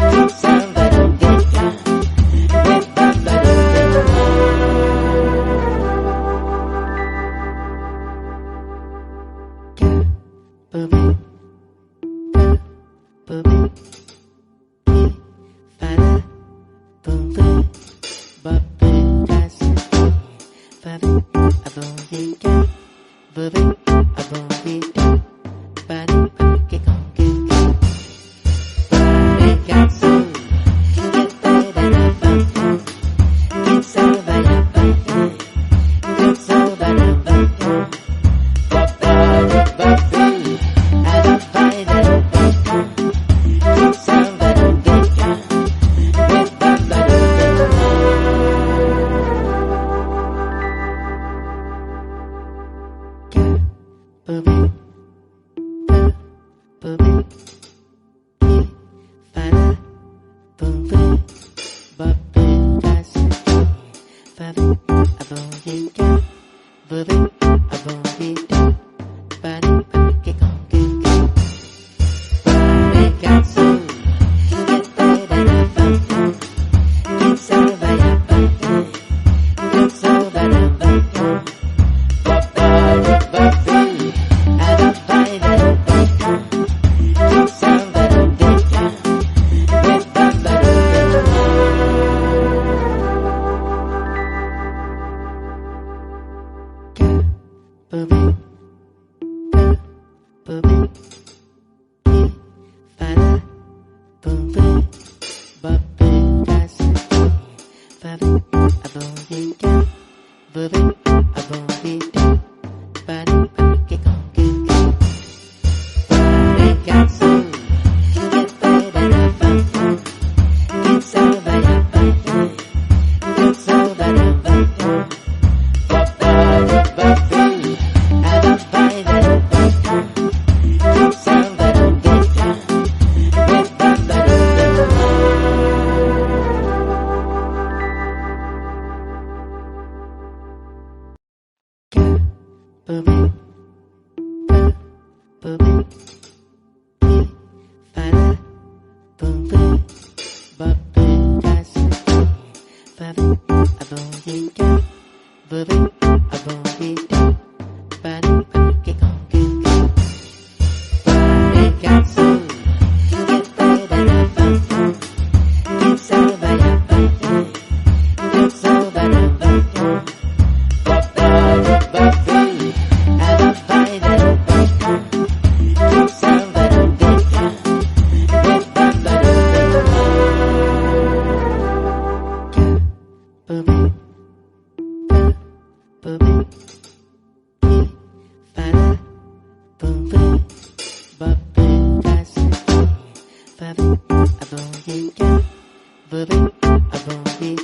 Keep Bobby, a Bobby,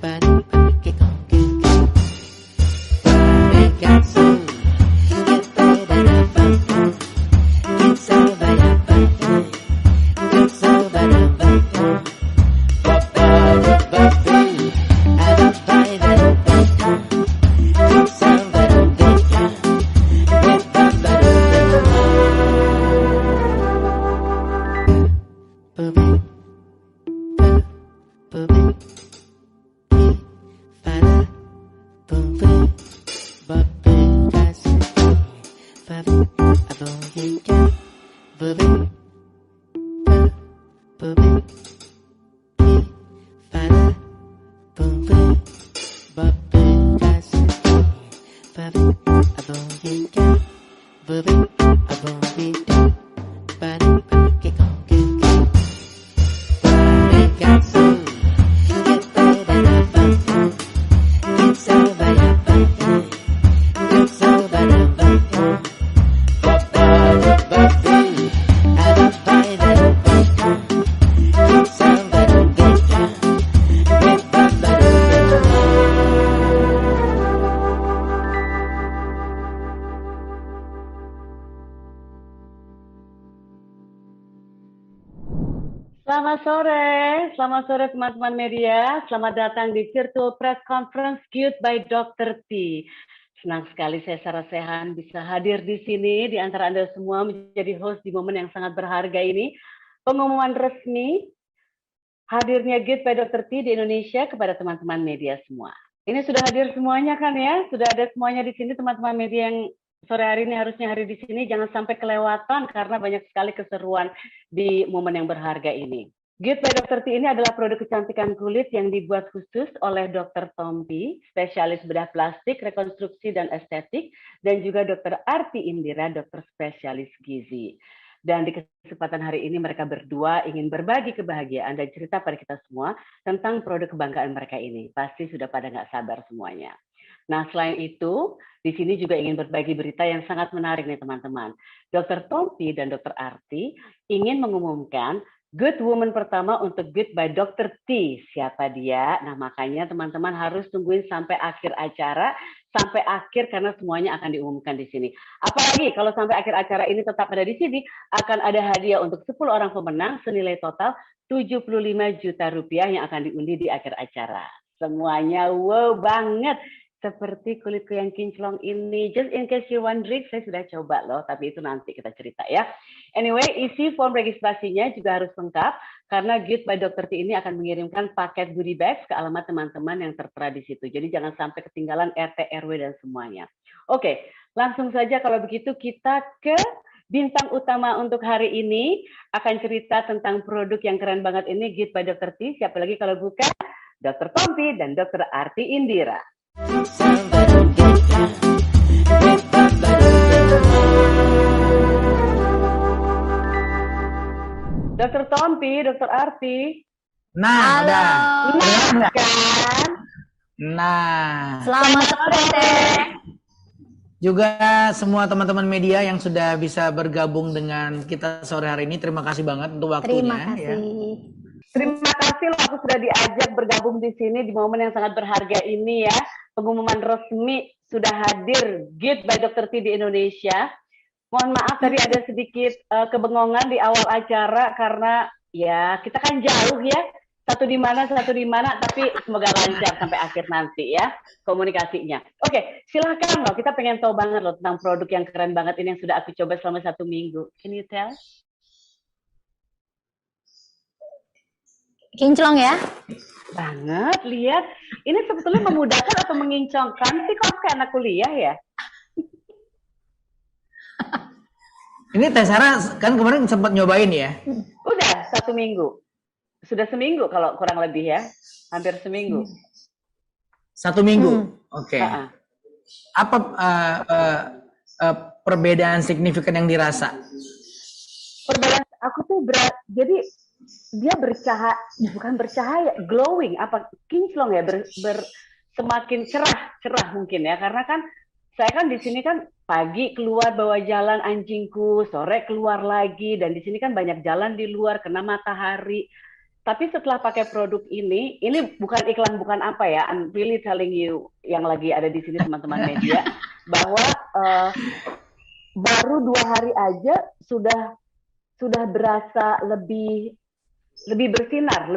body, kick on, kick on. Bobby got soul, get better than fun. Get so better, better. Get so better, better. Bobby, I don't find it better. Get so better, better. Get better, better. Bobby. Bobby, Fada, Bobby, Bobby, Kasih, Bobby, Abang Hingga, Bobby, Bobby, Fada, Bobby, Bobby, Kasih, Bobby, Abang Hingga, Bobby, Abang Hingga, Bobby, kick on, kick on, Bobby, got soul. Selamat sore teman-teman media. Selamat datang di Virtual Press Conference Cute by Dr. T. Senang sekali saya Sarah Sehan bisa hadir di sini di antara Anda semua menjadi host di momen yang sangat berharga ini. Pengumuman resmi hadirnya Cute by Dr. T di Indonesia kepada teman-teman media semua. Ini sudah hadir semuanya kan ya? Sudah ada semuanya di sini teman-teman media yang sore hari ini harusnya hadir di sini. Jangan sampai kelewatan karena banyak sekali keseruan di momen yang berharga ini. Good by Dr. T ini adalah produk kecantikan kulit yang dibuat khusus oleh Dr. Tompi, spesialis bedah plastik, rekonstruksi, dan estetik, dan juga Dr. Arti Indira, dokter spesialis gizi. Dan di kesempatan hari ini mereka berdua ingin berbagi kebahagiaan dan cerita pada kita semua tentang produk kebanggaan mereka ini. Pasti sudah pada nggak sabar semuanya. Nah, selain itu, di sini juga ingin berbagi berita yang sangat menarik nih teman-teman. Dr. Tompi dan Dr. Arti ingin mengumumkan Good Woman pertama untuk Good by Dr. T. Siapa dia? Nah, makanya teman-teman harus tungguin sampai akhir acara, sampai akhir karena semuanya akan diumumkan di sini. Apalagi kalau sampai akhir acara ini tetap ada di sini, akan ada hadiah untuk 10 orang pemenang senilai total 75 juta rupiah yang akan diundi di akhir acara. Semuanya wow banget. Seperti kulitku yang kinclong ini. Just in case you're wondering, saya sudah coba loh, tapi itu nanti kita cerita ya. Anyway, isi form registrasinya juga harus lengkap, karena Good by Dr. T ini akan mengirimkan paket goodie bags ke alamat teman-teman yang tertera di situ. Jadi jangan sampai ketinggalan RT, RW, dan semuanya. Oke, langsung saja kalau begitu kita ke bintang utama untuk hari ini. Akan cerita tentang produk yang keren banget ini, Good by Dr. T. Siapa lagi kalau bukan Dr. Tompi dan Dr. Arti Indira. Dr. Tompi, Dr. Arti. Nah, halo. Nah, kan? Nah. Selamat sore. Juga semua teman-teman media yang sudah bisa bergabung dengan kita sore hari ini, terima kasih banget untuk waktunya. Terima kasih. Ya. Terima kasih loh aku sudah diajak bergabung di sini di momen yang sangat berharga ini ya. Pengumuman resmi sudah hadir Good by Dr. T di Indonesia. Mohon maaf tadi ada sedikit kebengongan di awal acara karena ya kita kan jauh ya. Satu di mana, tapi semoga lancar sampai akhir nanti ya komunikasinya. Oke, silahkan loh. Kita pengen tahu banget loh tentang produk yang keren banget ini yang sudah aku coba selama 1 minggu. Can you tell? Kinclong ya? Banget, lihat. Ini sebetulnya memudahkan atau mengincongkan sih kok kayak anak kuliah ya? Ini Teh Sarah kan kemarin sempat nyobain ya? Udah 1 minggu. Sudah seminggu kalau kurang lebih ya. Hampir seminggu. 1 minggu? Oke. Apa perbedaan signifikan yang dirasa? Perbedaan aku tuh jadi dia bercahaya, bukan bercahaya, glowing, apa kinclong ya, semakin cerah mungkin ya, karena kan saya kan di sini kan pagi keluar bawa jalan anjingku, sore keluar lagi, dan di sini kan banyak jalan di luar kena matahari. tapi setelah pakai produk ini bukan iklan, bukan apa ya, I'm really telling you yang lagi ada di sini teman-teman media, bahwa baru 2 hari aja sudah berasa lebih bersinar,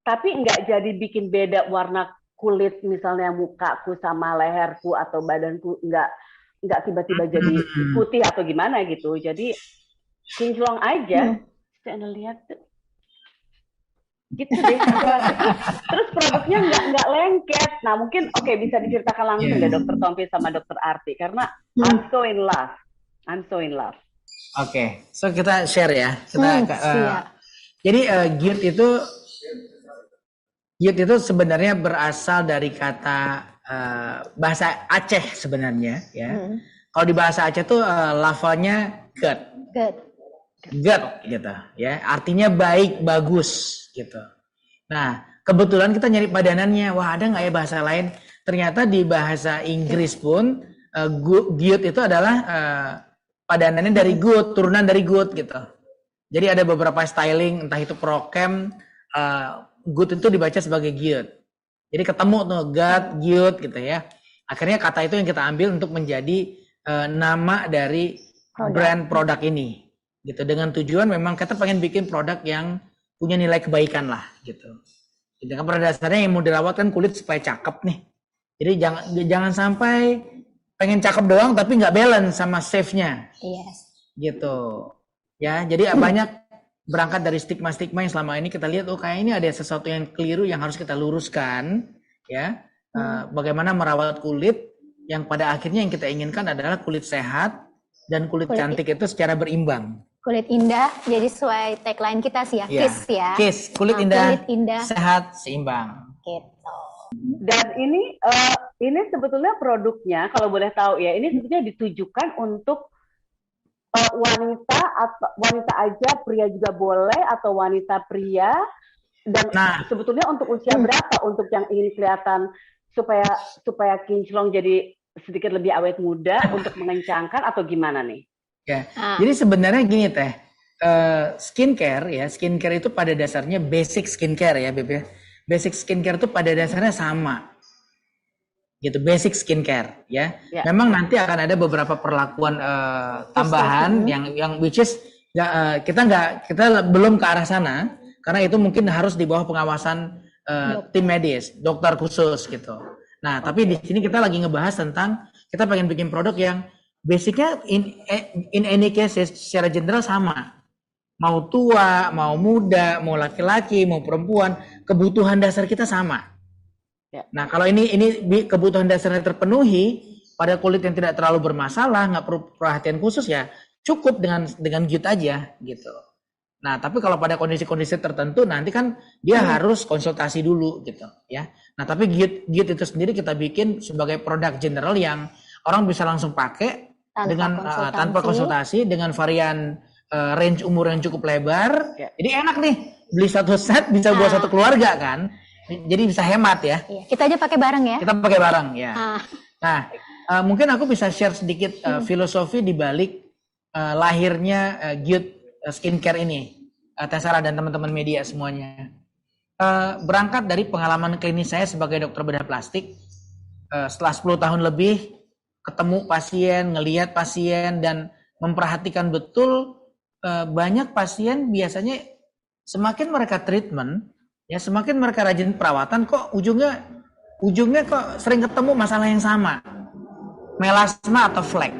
tapi nggak jadi bikin beda warna kulit, misalnya mukaku sama leherku atau badanku nggak tiba-tiba jadi putih atau gimana gitu. Jadi kinclong aja, saya lihat gitu deh. Terus produknya nggak lengket. Nah mungkin bisa diceritakan langsung deh Dokter Tompi sama Dokter Arti, karena I'm so in love. Oke, so kita share ya. Jadi Gyut itu sebenarnya berasal dari kata bahasa Aceh sebenarnya ya. Kalau di bahasa Aceh tuh lafalnya gut gitu ya. Artinya baik, bagus gitu. Nah, kebetulan kita nyari padanannya. Wah, ada nggak ya bahasa lain? Ternyata di bahasa Inggris pun Gyut itu adalah padanannya dari good, turunan dari good gitu. Jadi ada beberapa styling, entah itu prokem, good itu dibaca sebagai gyut. Jadi ketemu tuh gut, gyut gitu ya. Akhirnya kata itu yang kita ambil untuk menjadi nama dari brand produk ini. Gitu. Dengan tujuan memang kita pengen bikin produk yang punya nilai kebaikan lah gitu. Dengan pada dasarnya yang mau dirawat kan kulit supaya cakep nih. Jadi jangan sampai pengen cakep doang tapi nggak balance sama safe-nya. Yes. Gitu. Ya, jadi banyak berangkat dari stigma-stigma yang selama ini kita lihat, kayak ini ada sesuatu yang keliru yang harus kita luruskan, ya. Bagaimana merawat kulit yang pada akhirnya yang kita inginkan adalah kulit sehat dan kulit cantik itu secara berimbang. Kulit indah, jadi sesuai tagline kita sih ya, KISS ya. KISS, kulit indah, sehat, seimbang. Gitu. Dan ini sebetulnya produknya, kalau boleh tahu ya, ini sebetulnya ditujukan untuk wanita aja, pria juga boleh, atau wanita pria, dan sebetulnya untuk usia berapa untuk yang ingin kelihatan supaya kinclong jadi sedikit lebih awet muda untuk mengencangkan atau gimana nih? Ya, jadi sebenarnya gini teh, skincare itu pada dasarnya basic skincare ya Beb ya. Basic skincare itu pada dasarnya sama. Gitu, basic skincare ya. Memang nanti akan ada beberapa perlakuan tambahan yang which is kita belum ke arah sana karena itu mungkin harus di bawah pengawasan tim medis, dokter khusus gitu. Nah, tapi di sini kita lagi ngebahas tentang kita pengen bikin produk yang basicnya in any case secara general sama. Mau tua, mau muda, mau laki-laki, mau perempuan, kebutuhan dasar kita sama. Nah, kalau ini kebutuhan dasarnya terpenuhi pada kulit yang tidak terlalu bermasalah, nggak perlu perhatian khusus ya, cukup dengan Gyut aja gitu. Nah, tapi kalau pada kondisi-kondisi tertentu nanti kan dia harus konsultasi dulu gitu ya. Nah, tapi Gyut itu sendiri kita bikin sebagai produk general yang orang bisa langsung pakai tanpa konsultasi dengan varian range umur yang cukup lebar. Jadi enak nih, beli satu set bisa buat satu keluarga kan. Jadi bisa hemat ya. Kita aja pakai bareng ya. Kita pakai bareng ya. Nah, mungkin aku bisa share sedikit filosofi di balik lahirnya Gyut skincare ini. Teh Sarah dan teman-teman media semuanya. Berangkat dari pengalaman klinis saya sebagai dokter bedah plastik. Setelah 10 tahun lebih ketemu pasien, ngelihat pasien dan memperhatikan betul, banyak pasien biasanya semakin mereka treatment, ya semakin mereka rajin perawatan, kok ujungnya kok sering ketemu masalah yang sama, melasma atau flek,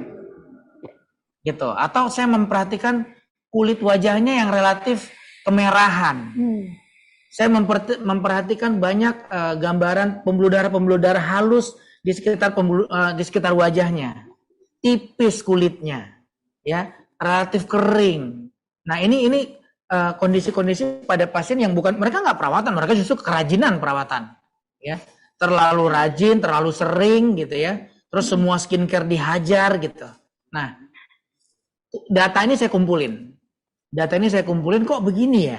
gitu. Atau saya memperhatikan kulit wajahnya yang relatif kemerahan. Saya memperhatikan banyak gambaran pembuluh darah halus di sekitar wajahnya, tipis kulitnya, ya relatif kering. Nah ini kondisi-kondisi pada pasien yang bukan, mereka nggak perawatan, mereka justru kerajinan perawatan, ya terlalu rajin, terlalu sering gitu ya, terus semua skincare dihajar gitu. Nah data ini saya kumpulin kok begini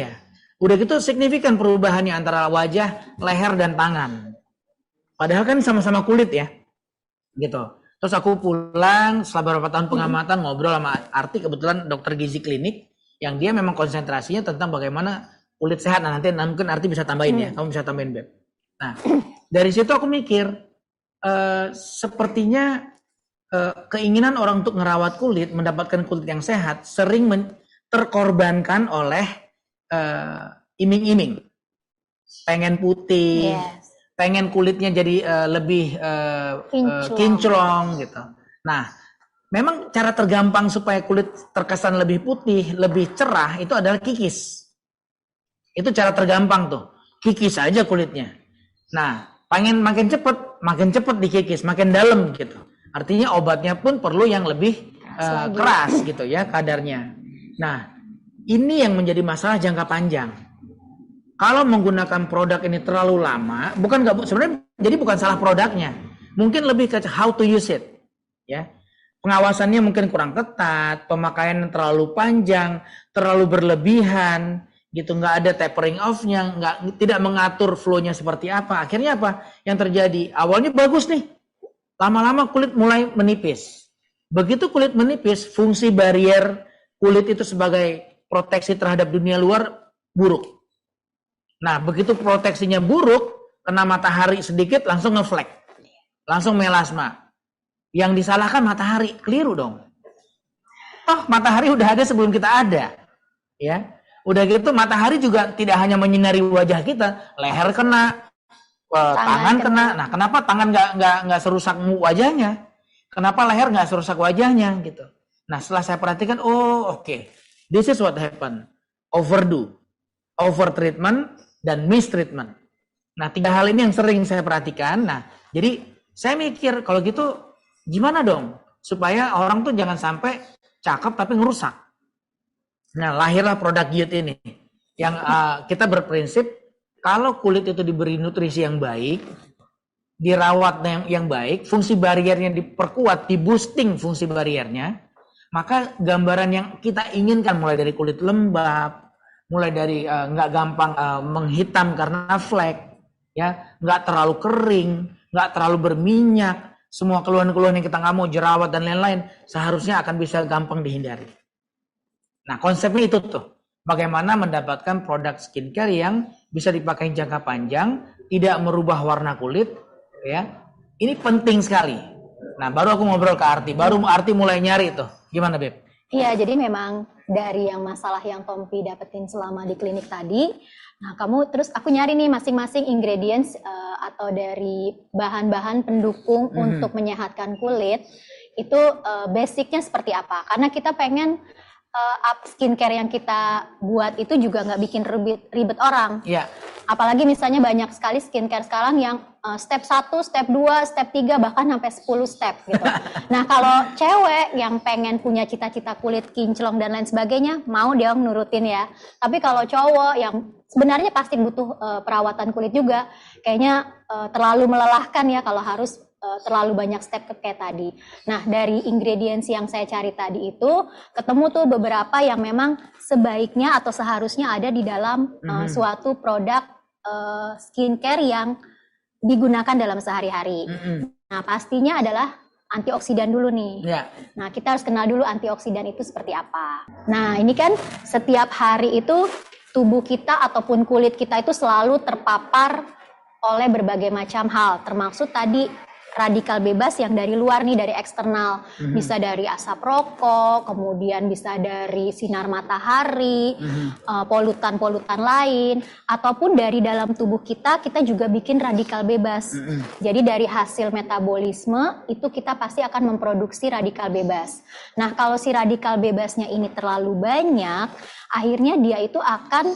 ya. Udah gitu signifikan perubahannya antara wajah, leher dan tangan. Padahal kan sama-sama kulit ya, gitu. Terus aku pulang setelah beberapa tahun pengamatan ngobrol sama Arti, kebetulan dokter gizi klinik yang dia memang konsentrasinya tentang bagaimana kulit sehat. Nah, nanti mungkin Arti bisa tambahin ya, kamu bisa tambahin Beb. Nah, dari situ aku mikir, sepertinya keinginan orang untuk ngerawat kulit, mendapatkan kulit yang sehat, sering terkorbankan oleh iming-iming. Pengen putih, pengen kulitnya jadi lebih kinclong gitu. Nah, memang cara tergampang supaya kulit terkesan lebih putih, lebih cerah itu adalah kikis. Itu cara tergampang tuh. Kikis aja kulitnya. Nah, pengen makin cepet dikikis, makin dalam gitu. Artinya obatnya pun perlu yang lebih keras gitu ya kadarnya. Nah, ini yang menjadi masalah jangka panjang. Kalau menggunakan produk ini terlalu lama, sebenarnya jadi bukan salah produknya. Mungkin lebih ke how to use it. Ya. Pengawasannya mungkin kurang ketat, pemakaian terlalu panjang, terlalu berlebihan, gitu, nggak ada tapering off-nya, tidak mengatur flow-nya seperti apa. Akhirnya apa yang terjadi? Awalnya bagus nih, lama-lama kulit mulai menipis. Begitu kulit menipis, fungsi barrier kulit itu sebagai proteksi terhadap dunia luar buruk. Nah, begitu proteksinya buruk, kena matahari sedikit langsung ngeflek, langsung melasma. Yang disalahkan matahari, keliru dong. Oh, matahari udah ada sebelum kita ada, ya. Udah gitu matahari juga tidak hanya menyinari wajah kita, leher kena, tangan kena. Nah, kenapa tangan nggak serusak wajahnya? Kenapa leher nggak serusak wajahnya gitu? Nah, setelah saya perhatikan, oke. This is what happen. Overdo, overtreatment, dan mistreatment. Nah, 3 hal ini yang sering saya perhatikan. Nah, jadi saya mikir kalau gitu gimana dong supaya orang tuh jangan sampai cakep tapi ngerusak. Nah, lahirlah produk Gyut ini yang kita berprinsip kalau kulit itu diberi nutrisi yang baik, dirawat yang baik, fungsi bariernya diperkuat, di-boosting fungsi bariernya, maka gambaran yang kita inginkan mulai dari kulit lembab, mulai dari nggak gampang menghitam karena flek, ya, nggak terlalu kering, nggak terlalu berminyak, semua keluhan-keluhan yang kita nggak mau, jerawat dan lain-lain, seharusnya akan bisa gampang dihindari. Nah, konsepnya itu tuh, bagaimana mendapatkan produk skincare yang bisa dipakai jangka panjang, tidak merubah warna kulit, ya, ini penting sekali. Nah, baru aku ngobrol ke Arti, baru Arti mulai nyari tuh, gimana Beb? Iya, jadi memang dari yang masalah yang Tompi dapetin selama di klinik tadi, nah terus aku nyari nih masing-masing ingredients atau dari bahan-bahan pendukung untuk menyehatkan kulit, itu basicnya seperti apa. Karena kita pengen skincare yang kita buat itu juga nggak bikin ribet orang. Yeah. Apalagi misalnya banyak sekali skincare sekarang yang step 1, step 2, step 3, bahkan sampai 10 step gitu. Nah, kalau cewek yang pengen punya cita-cita kulit kinclong dan lain sebagainya, mau dia nurutin ya. Tapi kalau cowok yang sebenarnya pasti butuh perawatan kulit juga, kayaknya terlalu melelahkan ya kalau harus terlalu banyak step kayak tadi. Nah, dari ingredients yang saya cari tadi itu, ketemu tuh beberapa yang memang sebaiknya atau seharusnya ada di dalam suatu produk skincare yang digunakan dalam sehari-hari. Nah, pastinya adalah antioksidan dulu nih. Yeah. Nah, kita harus kenal dulu antioksidan itu seperti apa. Nah, ini kan setiap hari itu tubuh kita ataupun kulit kita itu selalu terpapar oleh berbagai macam hal, termasuk tadi radikal bebas yang dari luar nih, dari eksternal. Bisa dari asap rokok, kemudian bisa dari sinar matahari, polutan-polutan lain, ataupun dari dalam tubuh kita juga bikin radikal bebas. Jadi dari hasil metabolisme itu kita pasti akan memproduksi radikal bebas. Nah, kalau si radikal bebasnya ini terlalu banyak, akhirnya dia itu akan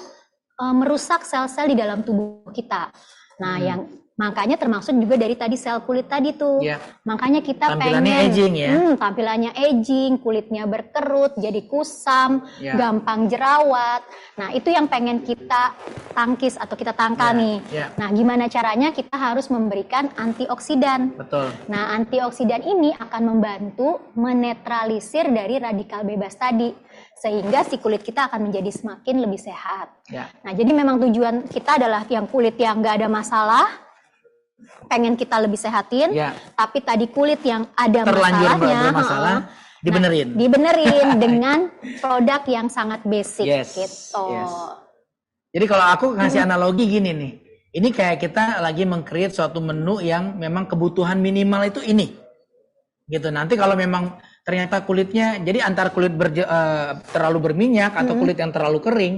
merusak sel-sel di dalam tubuh kita. Nah, makanya termasuk juga dari tadi sel kulit tadi tuh. Yeah. Makanya kita tampilannya aging ya. Tampilannya aging, kulitnya berkerut, jadi kusam, gampang jerawat. Nah, itu yang pengen kita tangkis atau kita tangkal nih. Yeah. Nah, gimana caranya? Kita harus memberikan antioksidan. Betul. Nah, antioksidan ini akan membantu menetralisir dari radikal bebas tadi, sehingga si kulit kita akan menjadi semakin lebih sehat. Yeah. Nah, jadi memang tujuan kita adalah yang kulit yang nggak ada masalah, pengen kita lebih sehatin, tapi tadi kulit yang ada masalahnya, dibenerin. Dibenerin dengan produk yang sangat basic Yes, gitu. yes. Jadi kalau aku ngasih analogi gini nih, ini kayak kita lagi meng-create suatu menu yang memang kebutuhan minimal itu ini, gitu. Nanti kalau memang ternyata kulitnya, jadi antara kulit terlalu berminyak atau kulit yang terlalu kering,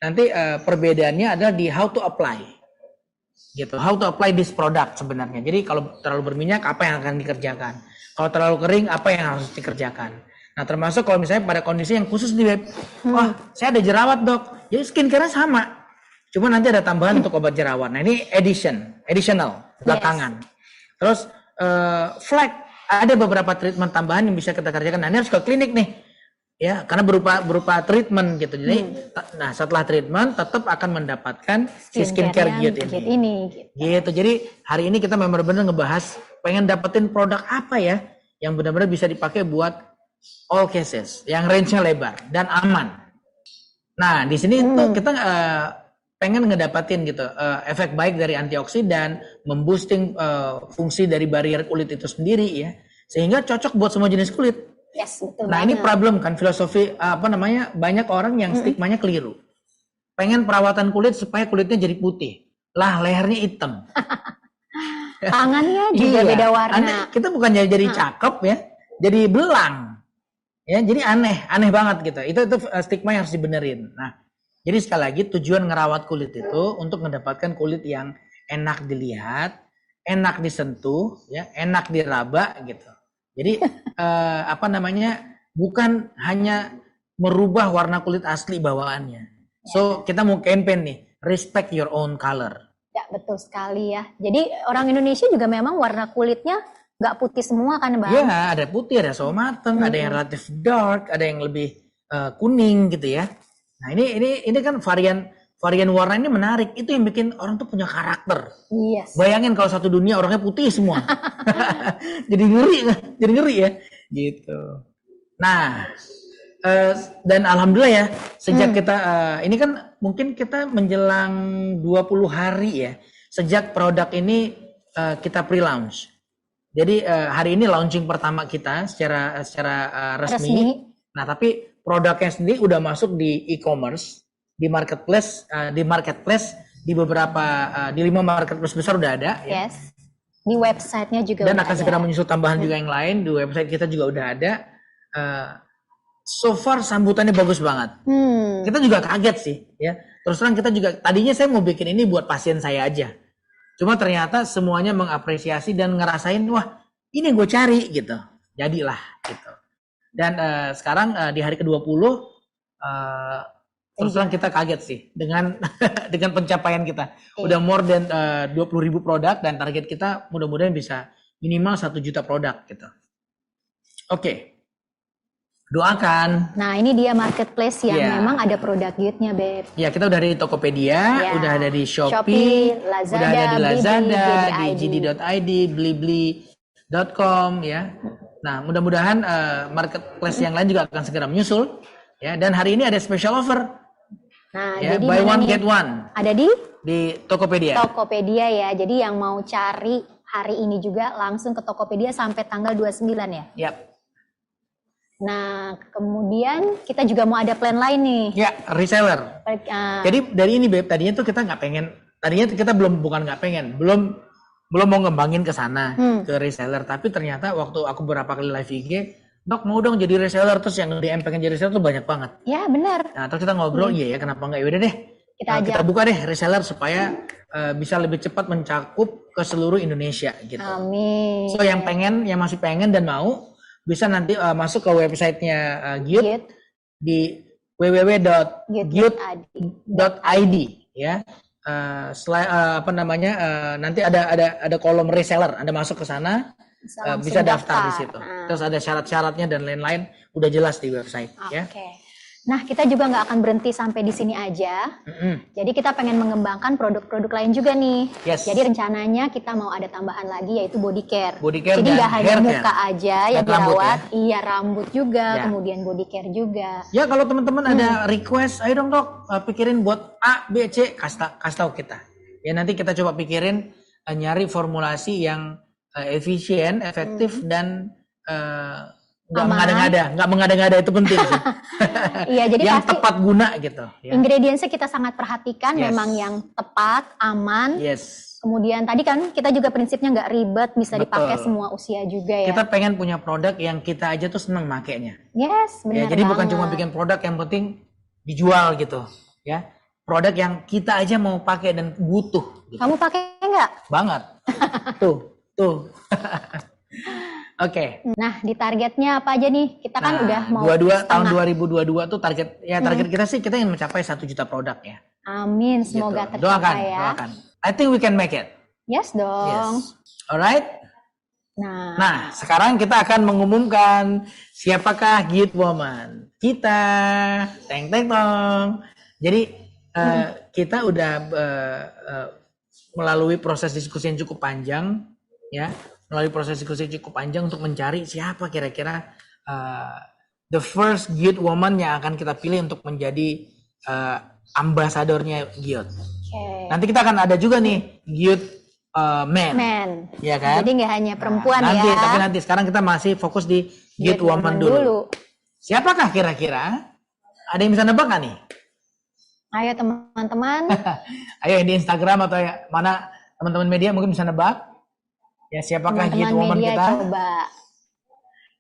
nanti perbedaannya adalah di how to apply, gitu. How to apply this product sebenarnya. Jadi kalau terlalu berminyak apa yang akan dikerjakan? Kalau terlalu kering apa yang harus dikerjakan? Nah termasuk kalau misalnya pada kondisi yang khusus di web, wah saya ada jerawat dok, jadi skincare-nya sama. Cuma nanti ada tambahan untuk obat jerawat. Nah ini additional, belakangan. Terus flek, ada beberapa treatment tambahan yang bisa kita kerjakan. Nah ini harus ke klinik nih, ya karena berupa treatment gitu. Jadi, nah setelah treatment tetap akan mendapatkan si skincare Gyut ini. Gitu. Jadi hari ini kita benar-benar ngebahas pengen dapetin produk apa ya yang benar-benar bisa dipakai buat all cases, yang range-nya lebar dan aman. Nah di sini tuh kita pengen ngedapatin gitu efek baik dari antioksidan, memboosting fungsi dari barrier kulit itu sendiri ya, sehingga cocok buat semua jenis kulit. Yes, betul Nah banget. ini problem kan filosofi banyak orang yang stigmanya keliru. Pengen perawatan kulit supaya kulitnya jadi putih. Lah lehernya hitam. Tangannya juga Iya. beda warna. Kita bukan jadi cakep ya, jadi belang. Ya, jadi aneh banget gitu. Itu stigma yang harus dibenerin. Nah, jadi sekali lagi tujuan ngerawat kulit itu untuk mendapatkan kulit yang enak dilihat, enak disentuh, ya, enak diraba gitu. Jadi bukan hanya merubah warna kulit asli bawaannya. So kita mau campaign nih, respect your own color. Ya betul sekali ya. Jadi orang Indonesia juga memang warna kulitnya nggak putih semua kan Bang? Iya, ada putih, ada sawo mateng, ada yang relatif dark, ada yang lebih kuning gitu ya. Nah ini kan varian warna ini menarik. Itu yang bikin orang tuh punya karakter. Yes. Bayangin kalau satu dunia orangnya putih semua. jadi ngeri ya. Gitu. Nah, dan alhamdulillah ya, sejak kita ini kan mungkin kita menjelang 20 hari ya sejak produk ini kita pre-launch. Jadi hari ini launching pertama kita secara resmi. Nah, tapi produknya sendiri udah masuk di e-commerce, di marketplace, di beberapa di 5 marketplace besar udah ada. Yes. Ya. Di websitenya juga. Dan udah akan ada. segera menyusul tambahan juga yang lain. Di website kita juga udah ada. So far sambutannya bagus banget. Kita juga kaget sih, ya. Terus terang kita juga tadinya saya mau bikin ini buat pasien saya aja. Cuma ternyata semuanya mengapresiasi dan ngerasain, wah ini yang gue cari gitu. Jadilah gitu. Dan sekarang di hari ke-20, terus terang kita kaget sih dengan dengan pencapaian kita. Udah more than 20.000 produk dan target kita mudah-mudahan bisa minimal 1 juta produk gitu. Oke. Doakan. Nah ini dia marketplace yang memang ada produk Gyutnya Beb. Ya kita udah ada di Tokopedia, udah ada di Shopee, Lazada, udah ada di Lazada, di JD.id, JD.id, Blibli.com ya. Nah mudah-mudahan marketplace yang lain juga akan segera menyusul ya. Dan hari ini ada special offer. Nah ya, jadi buy one nih? get one. Ada di Tokopedia. Tokopedia ya. Jadi yang mau cari hari ini juga langsung ke Tokopedia sampai tanggal 29 ya. Yap. Nah, kemudian kita juga mau ada plan lain nih. Ya, reseller. Jadi dari ini Beb, tadinya kita belum mau ngembangin ke sana ke reseller, tapi ternyata waktu aku beberapa kali live IG, Dok mau dong jadi reseller, terus yang DM pengen jadi reseller tuh banyak banget. Ya, benar. Nah, terus kita ngobrol, iya ya kenapa enggak, yaudah deh. Kita buka deh reseller supaya bisa lebih cepat mencakup ke seluruh Indonesia gitu. Amin. So yang masih pengen dan mau bisa nanti masuk ke websitenya Gyut di www.gyut.id ya. Nanti ada kolom reseller, Anda masuk ke sana bisa daftar di situ. Terus ada syarat-syaratnya dan lain-lain udah jelas di website ya. Nah, kita juga nggak akan berhenti sampai di sini aja. Jadi kita pengen mengembangkan produk-produk lain juga nih. Yes. Jadi rencananya kita mau ada tambahan lagi yaitu body care. Jadi Jadi nggak hanya muka aja yang dirawat, iya rambut juga, kemudian body care juga. Ya kalau teman-teman ada request, ayo dong Dok, pikirin buat A, B, C, kasih tahu kita. Ya nanti kita coba pikirin nyari formulasi yang efisien, efektif dan nggak aman. mengada-ngada, nggak mengada-ngada itu penting sih. Iya, jadi Yang pasti tepat guna gitu. Ya. ingredientsnya kita sangat perhatikan, Yes. memang yang tepat, aman. Yes. Kemudian tadi kan kita juga prinsipnya nggak ribet, bisa dipakai Betul. semua usia juga ya. Kita pengen punya produk yang kita aja tuh seneng makainya. Yes, Ya, benar jadi bukan banget. cuma bikin produk yang penting dijual gitu, ya. Produk yang kita aja mau pakai dan butuh. Gitu. Kamu pakai nggak? Banget. Tuh. Oke. Nah, di targetnya apa aja nih? Kita kan udah mau 22 tahun setengah. 2022 tuh target kita sih kita ingin mencapai 1 juta produk ya. Amin, semoga Gitu. tercapai ya. Doakan. I think we can make it. Yes dong. Yes. Alright. Nah, Nah, sekarang kita akan mengumumkan siapakah Guild Woman. Kita, teng teng tong. Jadi kita udah melalui proses diskusi yang cukup panjang, ya, melalui proses diskusi yang cukup panjang untuk mencari siapa kira-kira the first Guild Woman yang akan kita pilih untuk menjadi ambasadornya Guild. oke. Nanti kita akan ada juga nih Guild Men. Ya kan? Jadi nggak hanya perempuan nanti, ya. Tapi nanti sekarang kita masih fokus di Guild Woman dulu. Siapakah kira-kira? Ada yang bisa nebak nggak nih? Ayo teman-teman. Ayo di Instagram atau mana teman-teman media mungkin bisa nebak. Ya siapakah Guild Teman-teman Woman media kita? coba.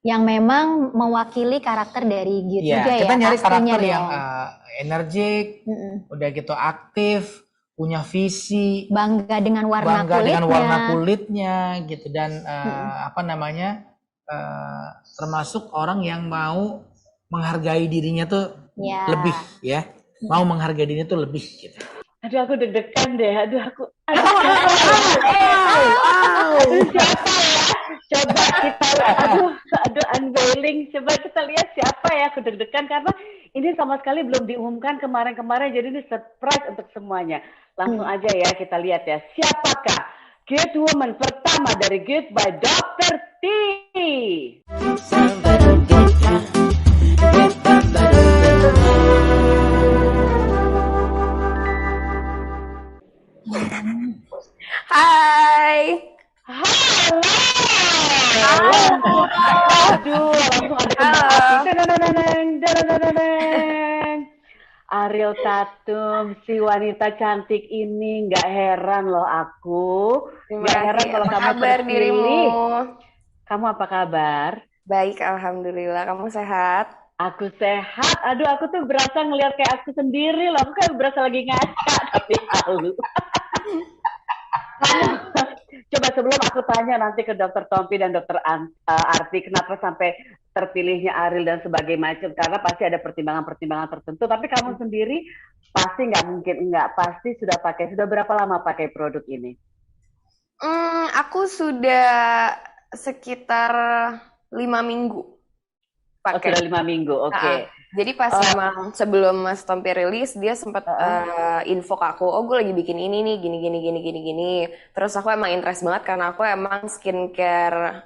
Yang memang mewakili karakter dari Guild Ya, juga ya. kita nyari pastinya karakter dong. yang energik, udah gitu aktif, punya visi, bangga dengan warna bangga kulitnya. dengan warna kulitnya gitu dan termasuk orang yang mau menghargai dirinya tuh Ya. lebih ya, mau menghargai dirinya tuh lebih gitu. Aduh, aku deg-degan deh. Aduh, siapa ya? Coba kita, aduh, unveiling. Coba kita lihat siapa ya. Aku deg-degan karena ini sama sekali belum diumumkan kemarin-kemarin. Jadi ini surprise untuk semuanya. Langsung aja ya kita lihat ya. Siapakah Guild Woman pertama dari Guild by Dr. T? Hai. Halo. Aduh, langsung ada kembang api. Ariel Tatum, si wanita cantik ini, nggak heran loh aku. Nggak heran kalau kamu kabar terpilih. dirimu? Kamu apa kabar? Baik, alhamdulillah. Kamu sehat? Aku sehat. Aduh, aku tuh berasa ngelihat kayak aku sendiri loh. Aku kayak berasa lagi ngaca tapi halu. Coba sebelum aku tanya nanti ke Dr. Tompi dan Dr. Arti kenapa sampai terpilihnya Ariel dan sebagainya macam, karena pasti ada pertimbangan-pertimbangan tertentu. Tapi kamu sendiri pasti nggak mungkin enggak, pasti sudah berapa lama pakai produk ini? Aku sudah sekitar 5 minggu pakai. Sudah 5 minggu, oke. Jadi pas memang sebelum Mas Tompi rilis, dia sempat info ke aku, oh gue lagi bikin ini nih, gini. Terus aku emang interest banget karena aku emang skincare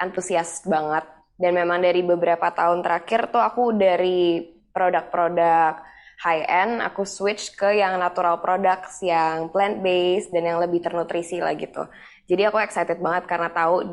antusias banget. Dan memang dari beberapa tahun terakhir tuh aku dari produk-produk high-end, aku switch ke yang natural products, yang plant-based, dan yang lebih ternutrisi lah gitu. Jadi aku excited banget karena tahu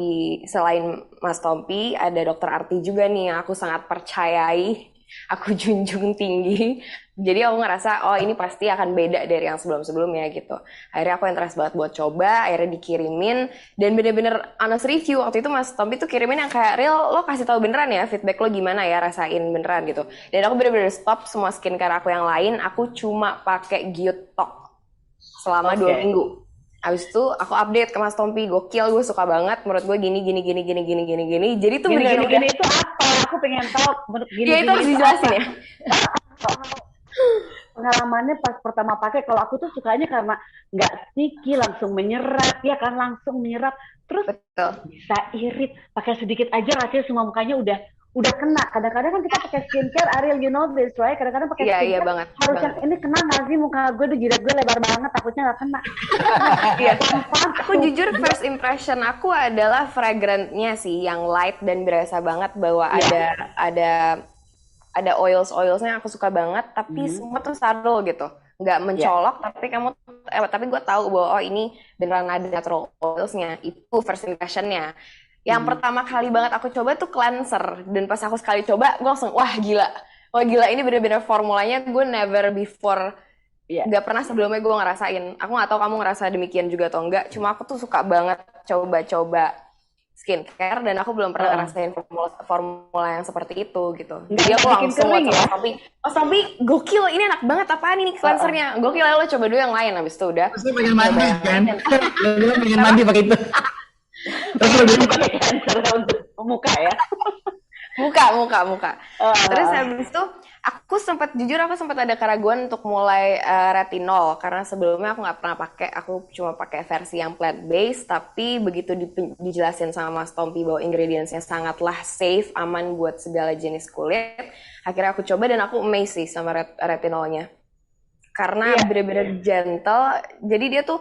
selain Mas Tompi, ada Dr. Arti juga nih yang aku sangat percayai, aku junjung tinggi. Jadi aku ngerasa, oh ini pasti akan beda dari yang sebelum-sebelumnya gitu. Akhirnya aku interest banget buat coba, akhirnya dikirimin. Dan bener-bener honest review, waktu itu Mas Tompi tuh kirimin yang kayak, Real, lo kasih tahu beneran ya, feedback lo gimana ya, rasain beneran gitu. Dan aku bener-bener stop semua skincare aku yang lain, aku cuma pakai Guild Talk selama 2 minggu. Abis itu aku update ke Mas Tompi, gokil, gue suka banget, menurut gue gini. Jadi tuh bener-bener Gini itu apa? Aku pengen tahu menurut gini. Ya itu harus dijelasin ya. Pengalamannya pas pertama pakai, kalau aku tuh sukanya karena nggak sticky, langsung menyerap, ya kan, langsung menyerap. Terus Betul. bisa irit, pakai sedikit aja rasanya semua mukanya udah kena. Kadang-kadang kan kita pakai skincare, Ariel, you know this, right? Kadang-kadang pakai skincare, Iya banget. harusnya ini kena nggak sih muka gue, tuh jidat gue lebar banget, takutnya nggak kena. Iya. Aku jujur first impression aku adalah fragrance-nya sih, yang light dan berasa banget bahwa ada oilsnya aku suka banget, tapi semua tuh subtle gitu, nggak mencolok, tapi gue tahu bahwa oh ini beneran ada natural oilsnya. Itu first impressionnya. Yang pertama kali banget aku coba tuh cleanser, dan pas aku sekali coba, gue langsung wah gila ini bener-bener formulanya gue never before, gak pernah sebelumnya gue ngerasain. Aku gak tahu kamu ngerasa demikian juga atau enggak, cuma aku tuh suka banget coba-coba skincare dan aku belum pernah ngerasain formula yang seperti itu gitu. Jadi aku langsung WhatsApp Mas Tompi, gokil, ini enak banget, apaan ini cleansernya? Gokil, lo coba dulu yang lain, abis itu udah. Pasti pengen mandi kan? Lo bilang pengen mandi pakai itu. Terus lo bilang pakai cleanser untuk muka ya? Muka. Terus habis itu aku sempat ada keraguan untuk mulai retinol karena sebelumnya aku nggak pernah pakai, aku cuma pakai versi yang plant based, tapi begitu dijelasin sama Mas Tompi bahwa ingredientsnya sangatlah safe, aman buat segala jenis kulit, akhirnya aku coba dan aku amazed sih sama retinolnya karena bener-bener gentle, jadi dia tuh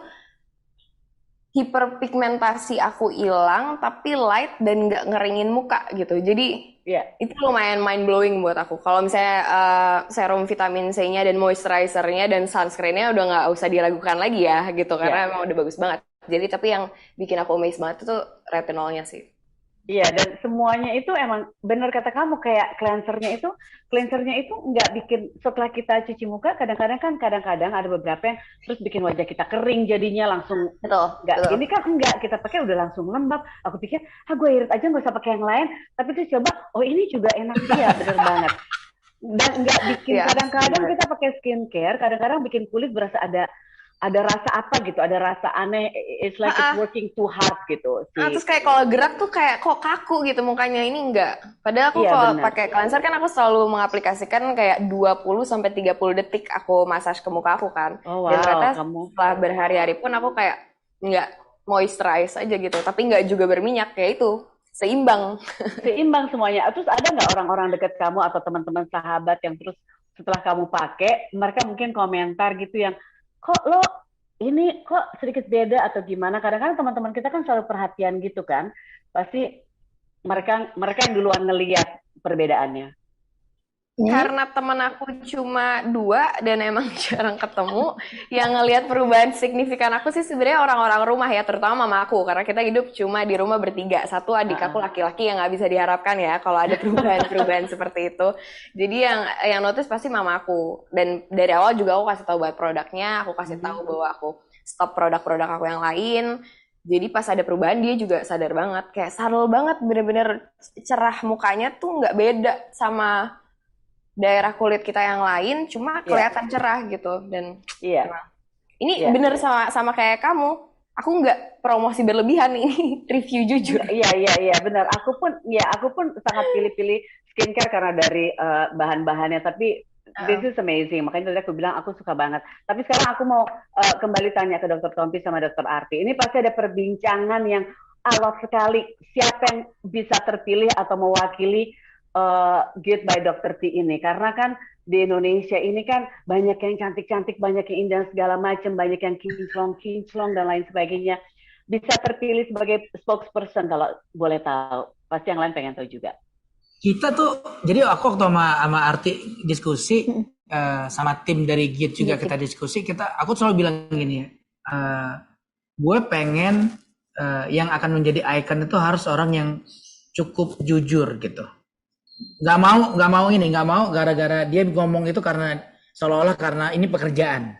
hiperpigmentasi aku hilang tapi light dan nggak ngeringin muka gitu. Jadi itu lumayan mind blowing buat aku. Kalau misalnya serum vitamin C-nya dan moisturizer-nya dan sunscreen-nya udah nggak usah diragukan lagi ya gitu, karena emang udah bagus banget. Jadi tapi yang bikin aku amazed banget itu retinolnya sih. Iya, dan semuanya itu emang benar kata kamu, kayak cleansernya itu nggak bikin, setelah kita cuci muka kadang-kadang ada beberapa yang terus bikin wajah kita kering jadinya langsung. Betul. Ini kan enggak, kita pakai udah langsung lembab. Aku pikir gue irit aja nggak usah pakai yang lain, tapi terus coba, ini juga enak sih ya, bener banget. Dan nggak bikin, kadang-kadang kita pakai skincare, kadang-kadang bikin kulit berasa ada rasa apa gitu, ada rasa aneh, it's like it's working too hard gitu. Terus kayak kalau gerak tuh kayak kok kaku gitu mukanya, ini enggak. Padahal aku kalau pakai cleanser kan aku selalu mengaplikasikan kayak 20-30 detik aku massage ke muka aku kan. Dan ternyata setelah berhari-hari pun aku kayak enggak moisturize aja gitu, tapi enggak juga berminyak, kayak itu seimbang. Seimbang semuanya. Terus ada nggak orang-orang dekat kamu atau teman-teman sahabat yang terus setelah kamu pakai, mereka mungkin komentar gitu yang, kok lo ini kok sedikit beda atau gimana? Kadang-kadang teman-teman kita kan selalu perhatian gitu kan, pasti mereka yang duluan ngelihat perbedaannya. Karena teman aku cuma 2 dan emang jarang ketemu, yang ngelihat perubahan signifikan aku sih sebenarnya orang-orang rumah ya, terutama mama aku, karena kita hidup cuma di rumah bertiga. Satu adik aku laki-laki yang nggak bisa diharapkan ya kalau ada perubahan seperti itu. Jadi yang notice pasti mama aku. Dan dari awal juga aku kasih tahu buat produknya, aku kasih tahu bahwa aku stop produk-produk aku yang lain. Jadi pas ada perubahan dia juga sadar banget, kayak subtle banget, bener-bener cerah mukanya tuh nggak beda sama daerah kulit kita yang lain, cuma kelihatan cerah gitu. Dan ini bener sama kayak kamu, aku nggak promosi berlebihan, ini review jujur. Iya benar. Aku pun sangat pilih-pilih skincare karena dari bahan-bahannya, tapi this is amazing. Makanya tadi aku bilang aku suka banget. Tapi sekarang aku mau kembali tanya ke Dr. Tompi sama Dr. Arti. Ini pasti ada perbincangan yang alot sekali. Siapa yang bisa terpilih atau mewakili Good by Dr. T ini, karena kan di Indonesia ini kan banyak yang cantik-cantik, banyak yang indah segala macam, banyak yang kinclong dan lain sebagainya. Bisa terpilih sebagai spokesperson kalau boleh tahu. Pasti yang lain pengen tahu juga. Kita tuh, jadi aku waktu sama Arti diskusi sama tim dari GIT juga kita diskusi, aku selalu bilang gini ya, gue pengen yang akan menjadi icon itu harus orang yang cukup jujur gitu. Nggak mau gara-gara dia ngomong itu karena seolah-olah karena ini pekerjaan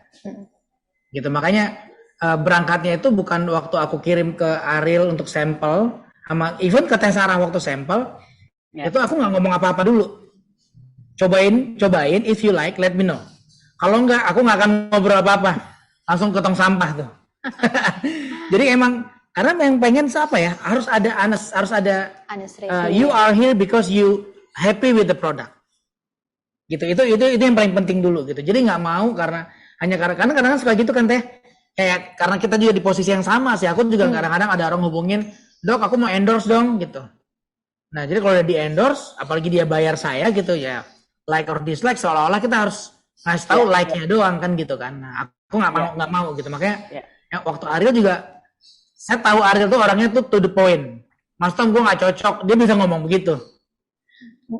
gitu. Makanya berangkatnya itu bukan waktu aku kirim ke Ariel untuk sampel, sama even ke Tesara waktu sampel itu aku nggak ngomong apa-apa dulu, cobain if you like let me know, kalau nggak aku nggak akan ngobrol apa-apa, langsung ke tong sampah tuh. Jadi emang karena yang pengen siapa ya, harus ada you are here because you happy with the product gitu. Itu yang paling penting dulu gitu. Jadi nggak mau karena kadang-kadang suka gitu kan Teh, kayak karena kita juga di posisi yang sama sih. Aku juga kadang-kadang ada orang hubungin, dok aku mau endorse dong gitu. Nah jadi kalau udah di endorse, apalagi dia bayar saya gitu ya, like or dislike, seolah-olah kita harus ngasih tahu like-nya doang kan gitu kan. Nah aku nggak mau gitu. Makanya waktu Ariel juga, saya tahu Ariel tuh orangnya tuh to the point. Mas Tom gue nggak cocok, dia bisa ngomong begitu.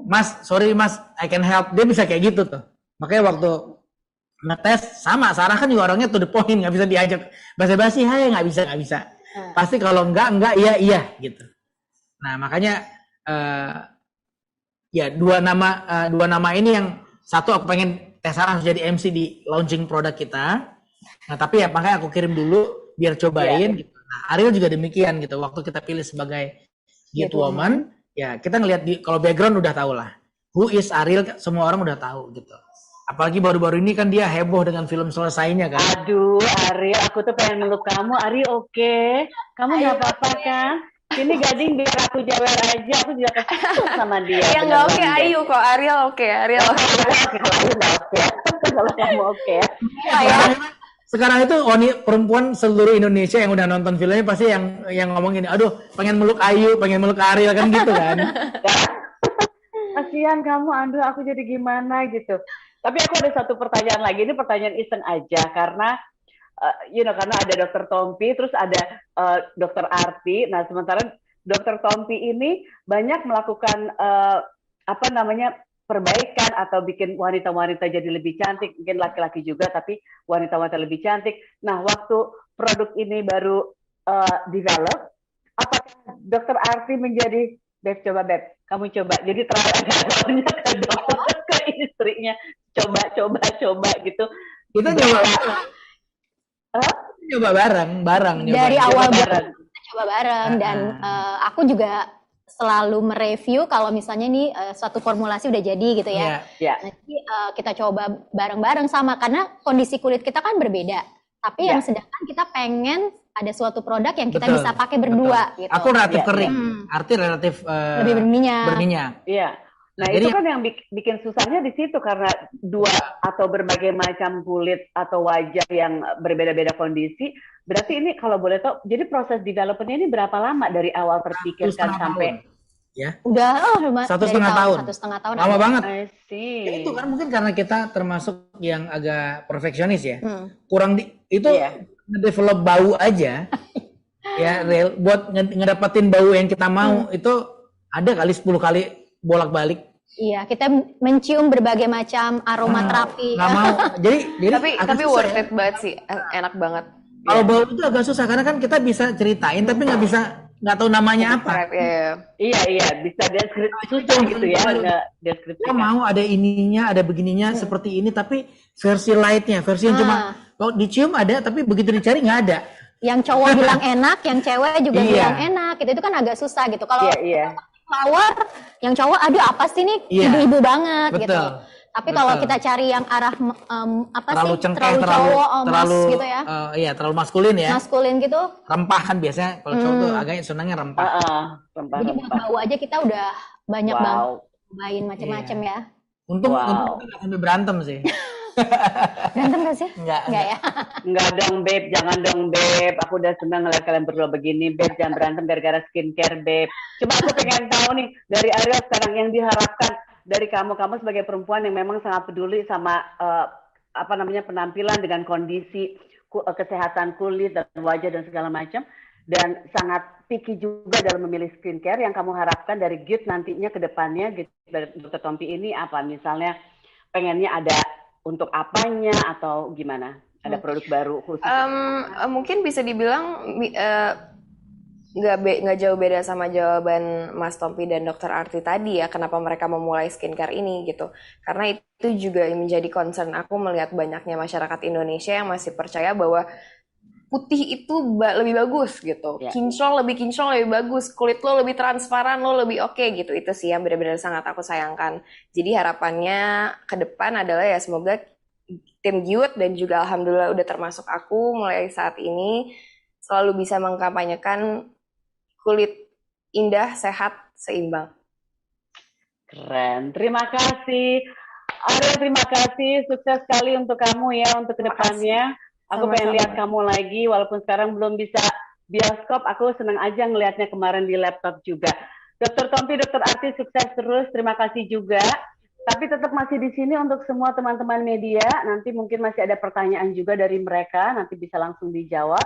Mas, sorry mas, I can help. Dia bisa kayak gitu tuh. Makanya waktu ngetes sama Sarah kan juga orangnya to the point, nggak bisa diajak basa-basi, hai nggak bisa. Pasti kalau enggak iya gitu. Nah, makanya ya dua nama ini yang satu aku pengen Tessara harus jadi MC di launching produk kita. Nah, tapi ya makanya aku kirim dulu biar cobain gitu. Nah, Ariel juga demikian gitu. Waktu kita pilih sebagai Git Woman, ya kita ngelihat kalau background udah tahu lah. Who is Ariel, semua orang udah tahu gitu. Apalagi baru-baru ini kan dia heboh dengan film selesainya kan. Aduh, Ariel, aku tuh pengen meluk kamu. Ari, oke? Kamu nggak apa-apa kan? Sini Gading biar aku jawer aja. Aku juga kesel sama dia. Yang nggak oke Ayu kok. Ariel oke. Ariel oke. Kalau kamu oke. Sekarang itu perempuan seluruh Indonesia yang udah nonton filmnya pasti yang ngomong gini, aduh pengen meluk Ayu, pengen meluk Ariel kan gitu kan. Kasihan kamu, aduh aku jadi gimana gitu. Tapi aku ada satu pertanyaan lagi, ini pertanyaan iseng aja karena karena ada Dokter Tompi, terus ada Dokter Arti. Nah, sementara Dokter Tompi ini banyak melakukan perbaikan atau bikin wanita-wanita jadi lebih cantik, mungkin laki-laki juga, tapi wanita-wanita lebih cantik. Nah, waktu produk ini baru develop, apakah Dokter Arti menjadi Beb, coba Beb, kamu coba. Jadi terakhir ke dokter, ke istrinya, coba gitu. Kita coba bareng. Dari awal kita coba bareng dan aku juga selalu mereview kalau misalnya nih suatu formulasi udah jadi gitu ya. Nanti kita coba bareng-bareng sama karena kondisi kulit kita kan berbeda. Tapi yang sedangkan kita pengen ada suatu produk yang kita bisa pakai berdua gitu. Aku relatif kering, Arti relatif lebih berminyak. Iya. Nah, itu kan yang bikin susahnya di situ karena dua atau berbagai macam kulit atau wajah yang berbeda-beda kondisi. Berarti ini kalau boleh tahu, jadi proses development ini berapa lama dari awal terpikirkan sampai ya? Udah 1,5 tahun. 1,5 tahun. Lama banget. Ya, itu kan mungkin karena kita termasuk yang agak perfeksionis ya. Kurang ngedevelop bau aja. Ya, buat ngedapetin bau yang kita mau itu ada kali 10 kali bolak-balik. Iya, kita mencium berbagai macam aroma terapi. Nggak mau. Jadi tapi worth it banget sih, enak banget. Kalau bau itu agak susah karena kan kita bisa ceritain tapi nggak tahu namanya apa. Iya, bisa deskripsi susah gitu ya, nggak deskripsi. Mau ada ininya, ada begininya seperti ini, tapi versi lightnya, versi yang cuma kalau dicium ada, tapi begitu dicari nggak ada. Yang cowok bilang enak, yang cewek juga bilang enak, itu kan agak susah gitu. Kalau flower, yang cowok, aduh apa sih nih, ibu-ibu banget gitu. Tapi kalau kita cari yang arah terlalu cengkeh, terlalu gitu ya. Terlalu maskulin ya. Maskulin gitu. Rempah kan biasanya kalau cowok tuh agaknya senangnya rempah. Jadi buat bau aja kita udah banyak banget cobain macam-macam ya. Untung nggak sampai berantem sih. Berantem gak sih? Enggak ya. Enggak dong Beb, jangan dong Beb. Aku udah senang ngeliat kalian berdua begini. Beb, jangan berantem gara-gara skincare Beb. Coba aku pengen tahu nih dari Ariel sekarang yang diharapkan dari kamu sebagai perempuan yang memang sangat peduli sama penampilan dengan kondisi kesehatan kulit dan wajah dan segala macam, dan sangat picky juga dalam memilih skincare. Yang kamu harapkan dari Git nantinya ke depannya, dari Dr. Tompi ini apa? Misalnya pengennya ada untuk apanya atau gimana? Ada produk baru khusus? Mungkin bisa dibilang nggak jauh beda sama jawaban Mas Tompi dan Dr. Arti tadi ya, kenapa mereka memulai skincare ini gitu. Karena itu juga menjadi concern aku melihat banyaknya masyarakat Indonesia yang masih percaya bahwa putih itu lebih bagus gitu. Lebih kinclong lebih bagus, kulit lo lebih transparan, lo lebih oke gitu. Itu sih yang benar-benar sangat aku sayangkan. Jadi harapannya ke depan adalah ya semoga tim Gyut dan juga alhamdulillah udah termasuk aku mulai saat ini selalu bisa mengkampanyekan kulit indah, sehat, seimbang. Keren. Terima kasih. Ariel, terima kasih. Sukses sekali untuk kamu ya, untuk kedepannya. Aku pengen lihat kamu lagi, walaupun sekarang belum bisa bioskop, aku senang aja ngelihatnya kemarin di laptop juga. Dr. Tompi, Dr. Arti, sukses terus. Terima kasih juga. Tapi tetap masih di sini untuk semua teman-teman media. Nanti mungkin masih ada pertanyaan juga dari mereka, nanti bisa langsung dijawab.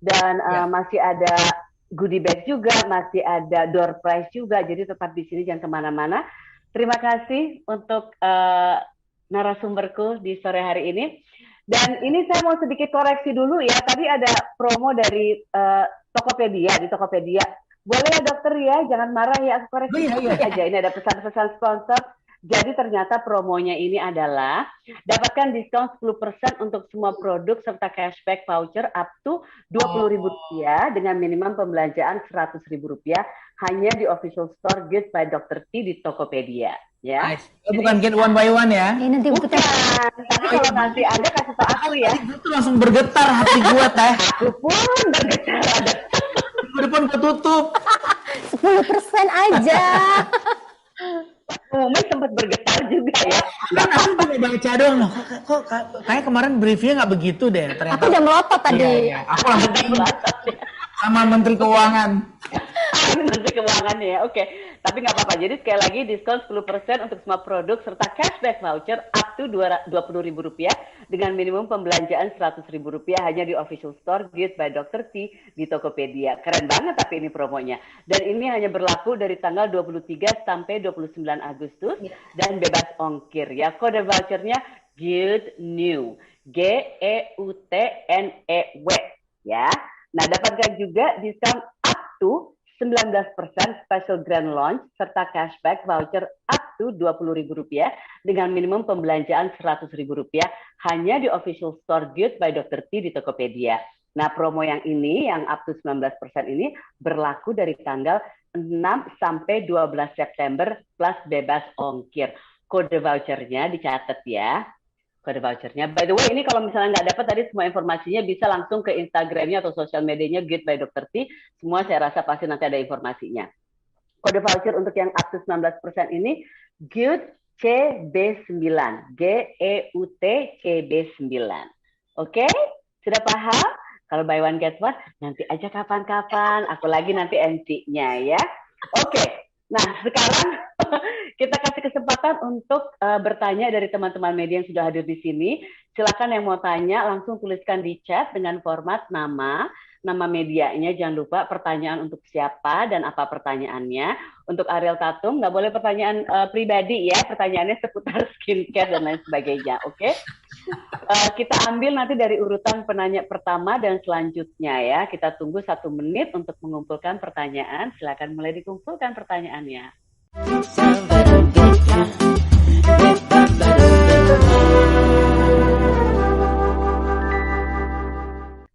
Dan masih ada goodie bag juga, masih ada door prize juga, jadi tetap di sini, jangan kemana-mana. Terima kasih untuk narasumberku di sore hari ini. Dan ini saya mau sedikit koreksi dulu ya, tadi ada promo dari Tokopedia, di Tokopedia Boleh ya dokter ya, jangan marah ya, aku koreksi Oh, iya. aja. Ini ada pesan-pesan sponsor. Jadi ternyata promonya ini adalah dapatkan diskon 10% untuk semua produk serta cashback voucher up to Rp20.000 dengan minimum pembelanjaan Rp100.000 hanya di official store Good by Dr. T di Tokopedia. Ya. Nice. Bukan get one by one ya? Ini nanti Bukan, tapi kalau nanti ada kasih tau aku ya. Itu tuh langsung bergetar hati gue teh. Aku pun bergetar ada. Minggu depan ketutup. 10% aja. Umi sempat bergetar juga ya. Kan aku juga baca dong, loh, kok kayak kemarin briefnya nggak begitu deh. Ternyata. Aku udah melotot tadi. Iya. Aku langsung sama Menteri Keuangan. Menteri Keuangan ya, oke. Tapi nggak apa-apa. Jadi sekali lagi diskon 10% untuk semua produk serta cashback voucher up to Rp20.000 dengan minimum pembelanjaan Rp100.000 hanya di official store Good by Dr. T di Tokopedia. Keren banget tapi ini promonya. Dan ini hanya berlaku dari tanggal 23 sampai 29 Agustus dan bebas ongkir ya. Kode vouchernya Good New. GEUTNEW ya. Nah, dapatkan juga diskon up to 19% special grand launch serta cashback voucher up to Rp20.000 dengan minimum pembelanjaan Rp100.000 hanya di official store Good by Dr. T di Tokopedia. Nah, promo yang ini yang up to 19% ini berlaku dari tanggal 6 sampai 12 September plus bebas ongkir. Kode vouchernya dicatat ya. Kode vouchernya. By the way, ini kalau misalnya nggak dapat tadi semua informasinya bisa langsung ke Instagramnya atau sosial medianya Good by Dr. T. Semua saya rasa pasti nanti ada informasinya. Kode voucher untuk yang up to 19% ini Good CB9. GEUT CB9. Oke? Sudah paham? Kalau buy one get one, nanti aja kapan-kapan. Aku lagi nanti MC-nya ya. Oke. Nah, sekarang kita kasih kesempatan untuk bertanya dari teman-teman media yang sudah hadir di sini. Silakan yang mau tanya langsung tuliskan di chat dengan format nama medianya. Jangan lupa pertanyaan untuk siapa dan apa pertanyaannya. Untuk Ariel Tatum nggak boleh pertanyaan pribadi ya. Pertanyaannya seputar skincare dan lain sebagainya. Oke? Kita ambil nanti dari urutan penanya pertama dan selanjutnya ya. Kita tunggu 1 menit untuk mengumpulkan pertanyaan. Silakan mulai dikumpulkan pertanyaannya.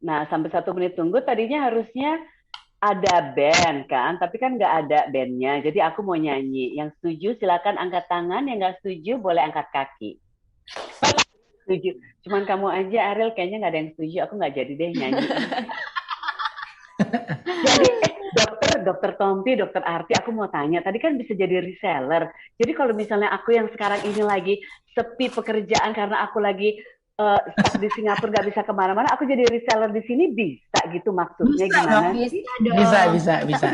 Nah, sampai 1 menit tunggu, tadinya harusnya ada band kan, tapi kan nggak ada bandnya. Jadi aku mau nyanyi. Yang setuju silakan angkat tangan, yang nggak setuju boleh angkat kaki. Setuju. Cuman kamu aja, Ariel, kayaknya nggak ada yang setuju. Aku nggak jadi deh nyanyi. Jadi dokter Tompi, dokter Arti, aku mau tanya, tadi kan bisa jadi reseller. Jadi kalau misalnya aku yang sekarang ini lagi sepi pekerjaan karena aku lagi stuck di Singapura nggak bisa kemana-mana, aku jadi reseller di sini bisa gitu maksudnya Bisa, gimana? Bisa.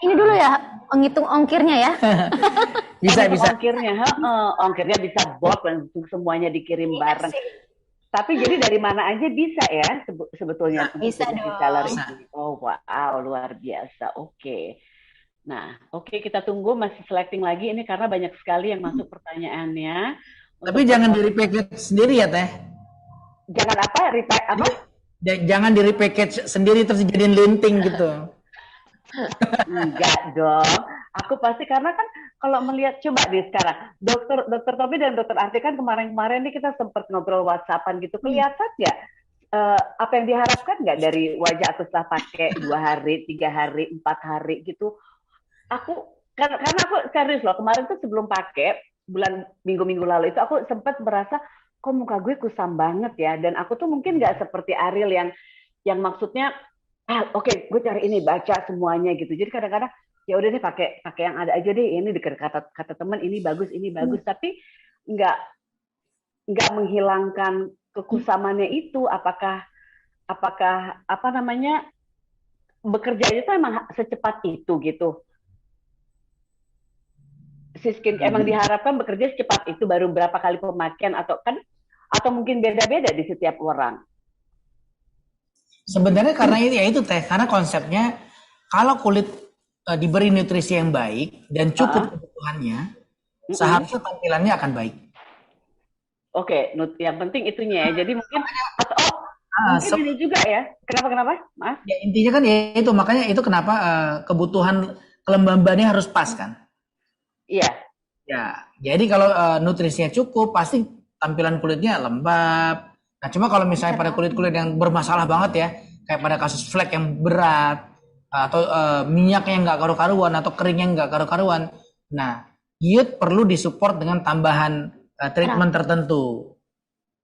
Ini dulu ya, menghitung ongkirnya ya. Bisa. Ongkirnya bisa box dan semuanya dikirim bareng. Tapi jadi dari mana aja bisa ya sebetulnya Bisa dong. reseller ini. Oh wow, luar biasa. Oke. Nah, kita tunggu masih selecting lagi ini karena banyak sekali yang masuk pertanyaannya. Tapi jangan di repackage sendiri ya teh. Jangan apa? Jangan di repackage sendiri terus jadiin linting gitu. Enggak dong. Aku pasti karena kan kalau melihat coba deh sekarang dokter Tommy dan dokter Arti kan kemarin nih kita sempat ngobrol WhatsAppan gitu, kelihatan nggak apa yang diharapkan nggak dari wajah aku setelah pakai 2 hari, 3 hari, 4 hari gitu. Karena aku serius loh, kemarin tuh sebelum pakai minggu-minggu lalu itu aku sempat merasa kok muka gue kusam banget ya, dan aku tuh mungkin nggak seperti Ariel yang maksudnya oke, gue cari ini, baca semuanya gitu. Jadi kadang-kadang ya udah deh pakai yang ada aja deh, ini dekat kata teman ini bagus, tapi nggak menghilangkan kekusamannya itu. Apakah apa namanya bekerja itu emang secepat itu gitu? Skin emang diharapkan bekerja secepat itu, baru berapa kali pemakaian atau mungkin beda-beda di setiap orang? Sebenarnya karena itu teh, karena konsepnya kalau kulit diberi nutrisi yang baik dan cukup kebutuhannya, seharusnya tampilannya akan baik. Oke, yang penting itunya ya. Jadi mungkin Mungkin ini juga ya. Kenapa, Mas? Ya, intinya kan ya itu, makanya itu kenapa kebutuhan kelembabannya harus pas kan. Iya. Ya, jadi kalau nutrisinya cukup, pasti tampilan kulitnya lembab. Nah, cuma kalau misalnya pada kulit-kulit yang bermasalah banget ya, kayak pada kasus flek yang berat, atau minyaknya nggak karu-karuan, atau keringnya nggak karu-karuan. Nah, Giut perlu disupport dengan tambahan treatment tertentu.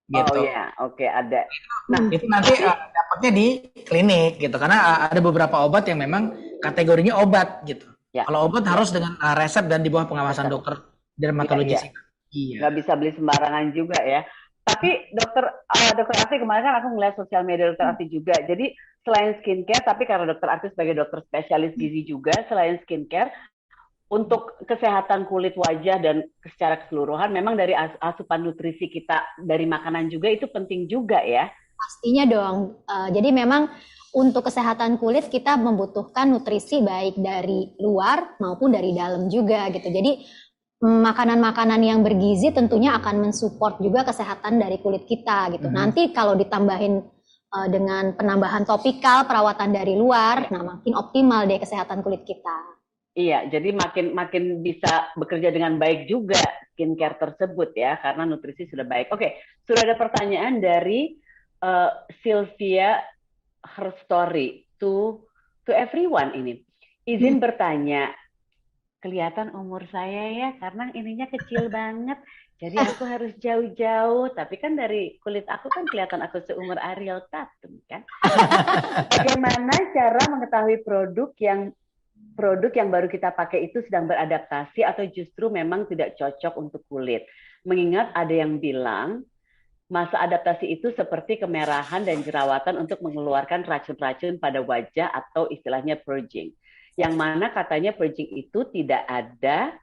Gitu. Oh ya, oke, ada. Nah, itu nanti dapatnya di klinik gitu, karena ada beberapa obat yang memang kategorinya obat gitu. Ya. Kalau obat harus dengan resep dan di bawah pengawasan dokter dermatologis. Iya. Nggak bisa beli sembarangan juga ya. Tapi dokter Arti kemarin kan aku ngeliat sosial media dokter Arti juga. Jadi selain skincare, tapi karena dokter Arti sebagai dokter spesialis gizi juga, selain skincare, untuk kesehatan kulit wajah dan secara keseluruhan, memang dari asupan nutrisi kita dari makanan juga itu penting juga ya. Pastinya dong. Jadi memang untuk kesehatan kulit kita membutuhkan nutrisi baik dari luar maupun dari dalam juga gitu. Jadi makanan-makanan yang bergizi tentunya akan mensupport juga kesehatan dari kulit kita gitu. Nanti kalau ditambahin dengan penambahan topikal, perawatan dari luar, nah makin optimal deh kesehatan kulit kita. Iya, jadi makin bisa bekerja dengan baik juga skincare tersebut ya, karena nutrisi sudah baik. Oke, sudah ada pertanyaan dari Sylvia, her story to everyone ini. Izin bertanya, kelihatan umur saya ya, karena ininya kecil banget, jadi aku harus jauh-jauh. Tapi kan dari kulit aku kan kelihatan aku seumur Ariel Tatum kan. Bagaimana cara mengetahui produk yang baru kita pakai itu sedang beradaptasi atau justru memang tidak cocok untuk kulit? Mengingat ada yang bilang masa adaptasi itu seperti kemerahan dan jerawatan untuk mengeluarkan racun-racun pada wajah atau istilahnya purging. Yang mana katanya purging itu tidak ada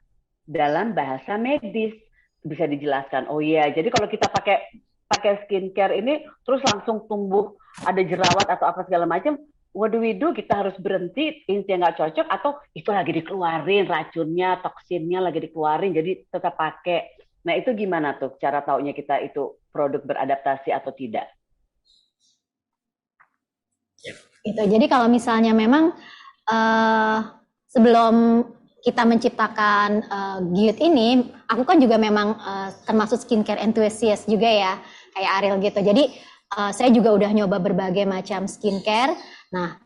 dalam bahasa medis. Bisa dijelaskan? Oh iya, jadi kalau kita pakai skincare ini terus langsung tumbuh ada jerawat atau apa segala macam, what do we do? Kita harus berhenti, intinya nggak cocok, atau itu lagi dikeluarin racunnya, toksinnya lagi dikeluarin, jadi tetap pakai. Nah itu gimana tuh cara taunya kita itu produk beradaptasi atau tidak? Itu jadi kalau misalnya memang sebelum kita menciptakan Giut ini, aku kan juga memang termasuk skincare enthusiast juga ya, kayak Ariel gitu. Jadi saya juga udah nyoba berbagai macam skincare. Nah,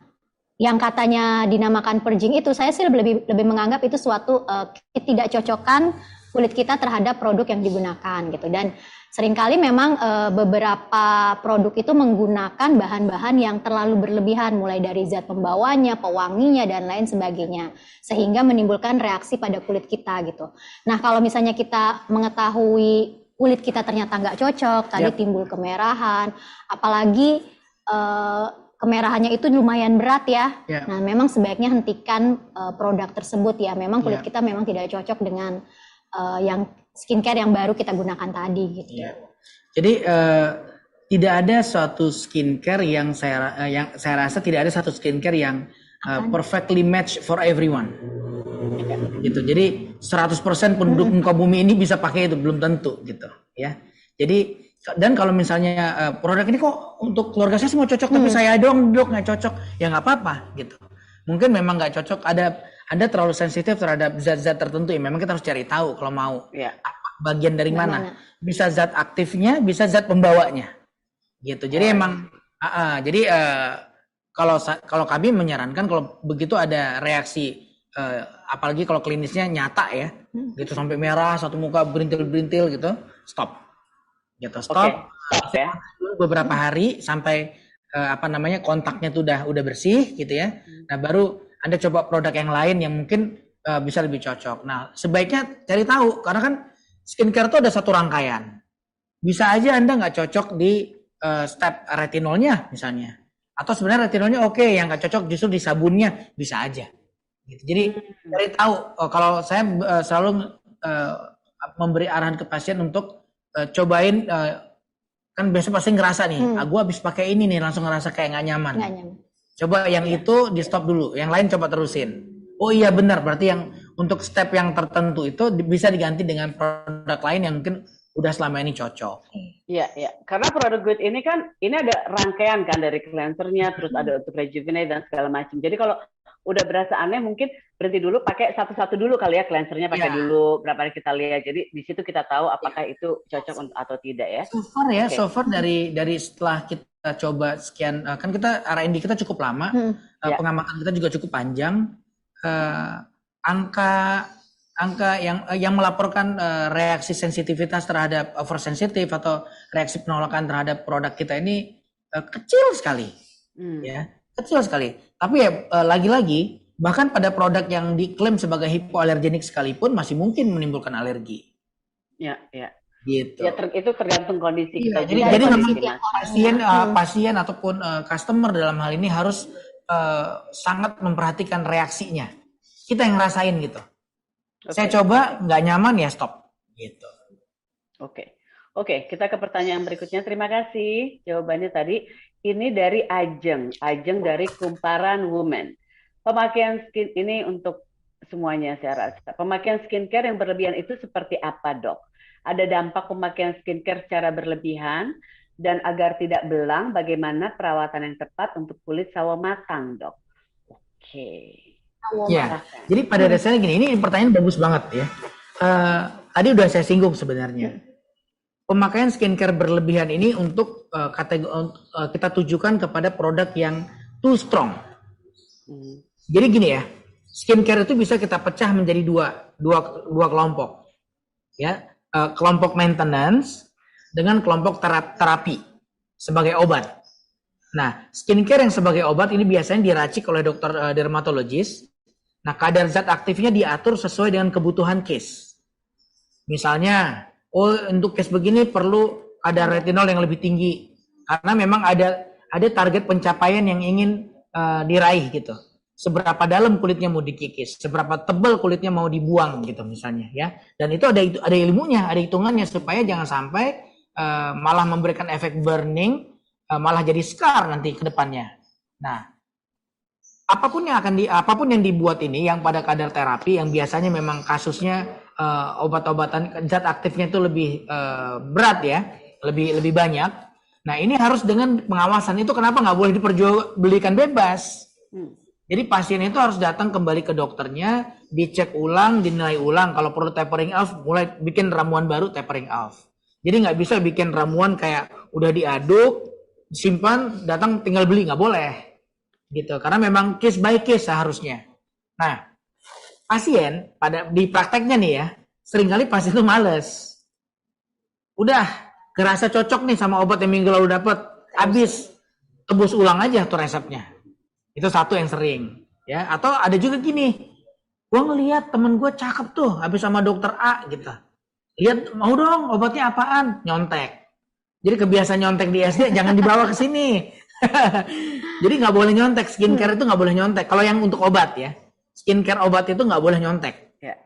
yang katanya dinamakan purging itu, saya sih lebih menganggap itu suatu ketidakcocokan kulit kita terhadap produk yang digunakan gitu. Dan seringkali memang beberapa produk itu menggunakan bahan-bahan yang terlalu berlebihan, mulai dari zat pembawanya, pewanginya, dan lain sebagainya, sehingga menimbulkan reaksi pada kulit kita gitu. Nah, kalau misalnya kita mengetahui kulit kita ternyata nggak cocok, tadi timbul kemerahan, apalagi kemerahannya itu lumayan berat ya. Nah, memang sebaiknya hentikan produk tersebut ya. Memang kulit kita memang tidak cocok dengan yang skincare yang baru kita gunakan tadi gitu. Jadi tidak ada suatu skincare yang saya rasa tidak ada satu skincare yang perfectly match for everyone. Gitu. Jadi 100% penduduk muka bumi ini bisa pakai itu, belum tentu gitu ya. Jadi dan kalau misalnya produk ini kok untuk keluarga saya semua cocok, tapi saya doang dok nggak cocok, ya nggak apa-apa gitu. Mungkin memang nggak cocok, Anda terlalu sensitif terhadap zat-zat tertentu ya, memang kita harus cari tahu kalau mau bagian dari mana. Bisa zat aktifnya, bisa zat pembawanya gitu. Jadi kalau kami menyarankan kalau begitu ada reaksi apalagi kalau klinisnya nyata ya, gitu sampai merah satu muka berintil-berintil gitu, stop ya. Beberapa hari sampai kontaknya tuh udah bersih gitu ya. Nah baru Anda coba produk yang lain yang mungkin bisa lebih cocok. Nah sebaiknya cari tahu, karena kan skincare itu ada satu rangkaian. Bisa aja Anda nggak cocok di step retinolnya misalnya, atau sebenarnya retinolnya oke, yang nggak cocok justru di sabunnya, bisa aja. Gitu. Jadi cari tahu. Kalau saya selalu memberi arahan ke pasien untuk cobain, kan biasa pasti ngerasa nih, gue habis pakai ini nih langsung ngerasa kayak nggak nyaman. Coba yang itu di stop dulu, yang lain coba terusin. Oh iya benar, berarti yang untuk step yang tertentu itu bisa diganti dengan produk lain yang mungkin udah selama ini cocok. Iya, iya. Karena produk Good ini kan, ini ada rangkaian kan dari cleansernya, terus ada untuk rejuvenate dan segala macam. Jadi kalau udah berasa aneh, mungkin berhenti dulu, pakai satu-satu dulu kali ya, cleansernya pakai dulu, berapa hari kita lihat. Jadi di situ kita tahu apakah itu cocok atau tidak ya. So far dari setelah kita coba sekian, kan kita R&D kita cukup lama, pengamatan kita juga cukup panjang. Angka yang melaporkan reaksi sensitivitas terhadap oversensitif atau reaksi penolakan terhadap produk kita ini kecil sekali, ya, kecil sekali. Tapi ya lagi-lagi bahkan pada produk yang diklaim sebagai hipoalergenik sekalipun masih mungkin menimbulkan alergi. Ya, ya. Gitu. Ya, itu tergantung kondisi kita. Jadi memang pasien ataupun customer dalam hal ini harus sangat memperhatikan reaksinya. Kita yang ngerasain gitu. Saya coba nggak nyaman ya stop. Gitu. Oke, kita ke pertanyaan berikutnya. Terima kasih jawabannya tadi. Ini dari Ajeng dari Kumparan Women. Pemakaian skin ini untuk semuanya saya rasa. Pemakaian skincare yang berlebihan itu seperti apa, Dok? Ada dampak pemakaian skincare secara berlebihan dan agar tidak belang, bagaimana perawatan yang tepat untuk kulit sawo matang, Dok? Oke. Ya, jadi pada dasarnya gini, ini pertanyaan bagus banget ya. Tadi udah saya singgung sebenarnya. Pemakaian skincare berlebihan ini untuk kita tujukan kepada produk yang too strong. Jadi gini ya, skincare itu bisa kita pecah menjadi dua kelompok, ya, kelompok maintenance dengan kelompok terapi sebagai obat. Nah, skincare yang sebagai obat ini biasanya diracik oleh dokter dermatologis. Nah, kadar zat aktifnya diatur sesuai dengan kebutuhan case. Misalnya, untuk case begini perlu kadar retinol yang lebih tinggi karena memang ada target pencapaian yang ingin diraih gitu. Seberapa dalam kulitnya mau dikikis, seberapa tebal kulitnya mau dibuang gitu misalnya ya. Dan itu ada ilmunya, ada hitungannya supaya jangan sampai malah memberikan efek burning, malah jadi scar nanti ke depannya. Nah, apapun yang dibuat ini yang pada kadar terapi yang biasanya memang kasusnya obat-obatan zat aktifnya itu lebih berat ya, lebih banyak. Nah, ini harus dengan pengawasan. Itu kenapa nggak boleh diperjualbelikan bebas. Jadi pasien itu harus datang kembali ke dokternya, dicek ulang, dinilai ulang. Kalau perlu tapering off, mulai bikin ramuan baru tapering off. Jadi nggak bisa bikin ramuan kayak udah diaduk, simpan, datang tinggal beli, nggak boleh. Gitu. Karena memang case by case seharusnya. Nah, pasien di prakteknya nih ya, seringkali pasien itu males. Udah, kerasa cocok nih sama obat yang minggu lalu dapat, habis tebus ulang aja tuh resepnya. Itu satu yang sering, ya. Atau ada juga gini, gue ngeliat temen gue cakep tuh, habis sama dokter A gitu. Lihat, mau dong obatnya apaan? Nyontek. Jadi kebiasaan nyontek di SD jangan dibawa ke sini. Jadi nggak boleh nyontek, skincare itu nggak boleh nyontek. Kalau yang untuk obat ya, skincare obat itu nggak boleh nyontek. Ya.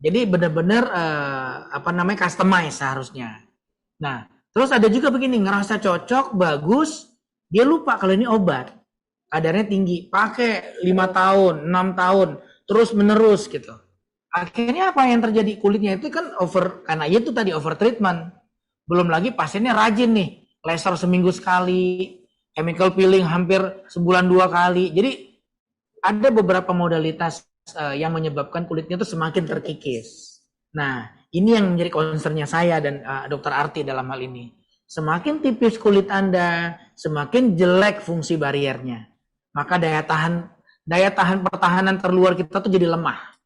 Jadi benar-benar customize seharusnya. Nah, terus ada juga begini, ngerasa cocok, bagus, dia lupa kalau ini obat. Kadarnya tinggi, pakai 5 tahun, 6 tahun, terus menerus gitu. Akhirnya apa yang terjadi? Kulitnya itu kan karena itu tadi over treatment. Belum lagi pasiennya rajin nih, laser seminggu sekali, chemical peeling hampir sebulan 2 kali. Jadi ada beberapa modalitas yang menyebabkan kulitnya itu semakin terkikis. Nah, ini yang menjadi concernnya saya dan Dr. Arti dalam hal ini. Semakin tipis kulit Anda, semakin jelek fungsi bariernya. Maka daya tahan pertahanan terluar kita tuh jadi lemah.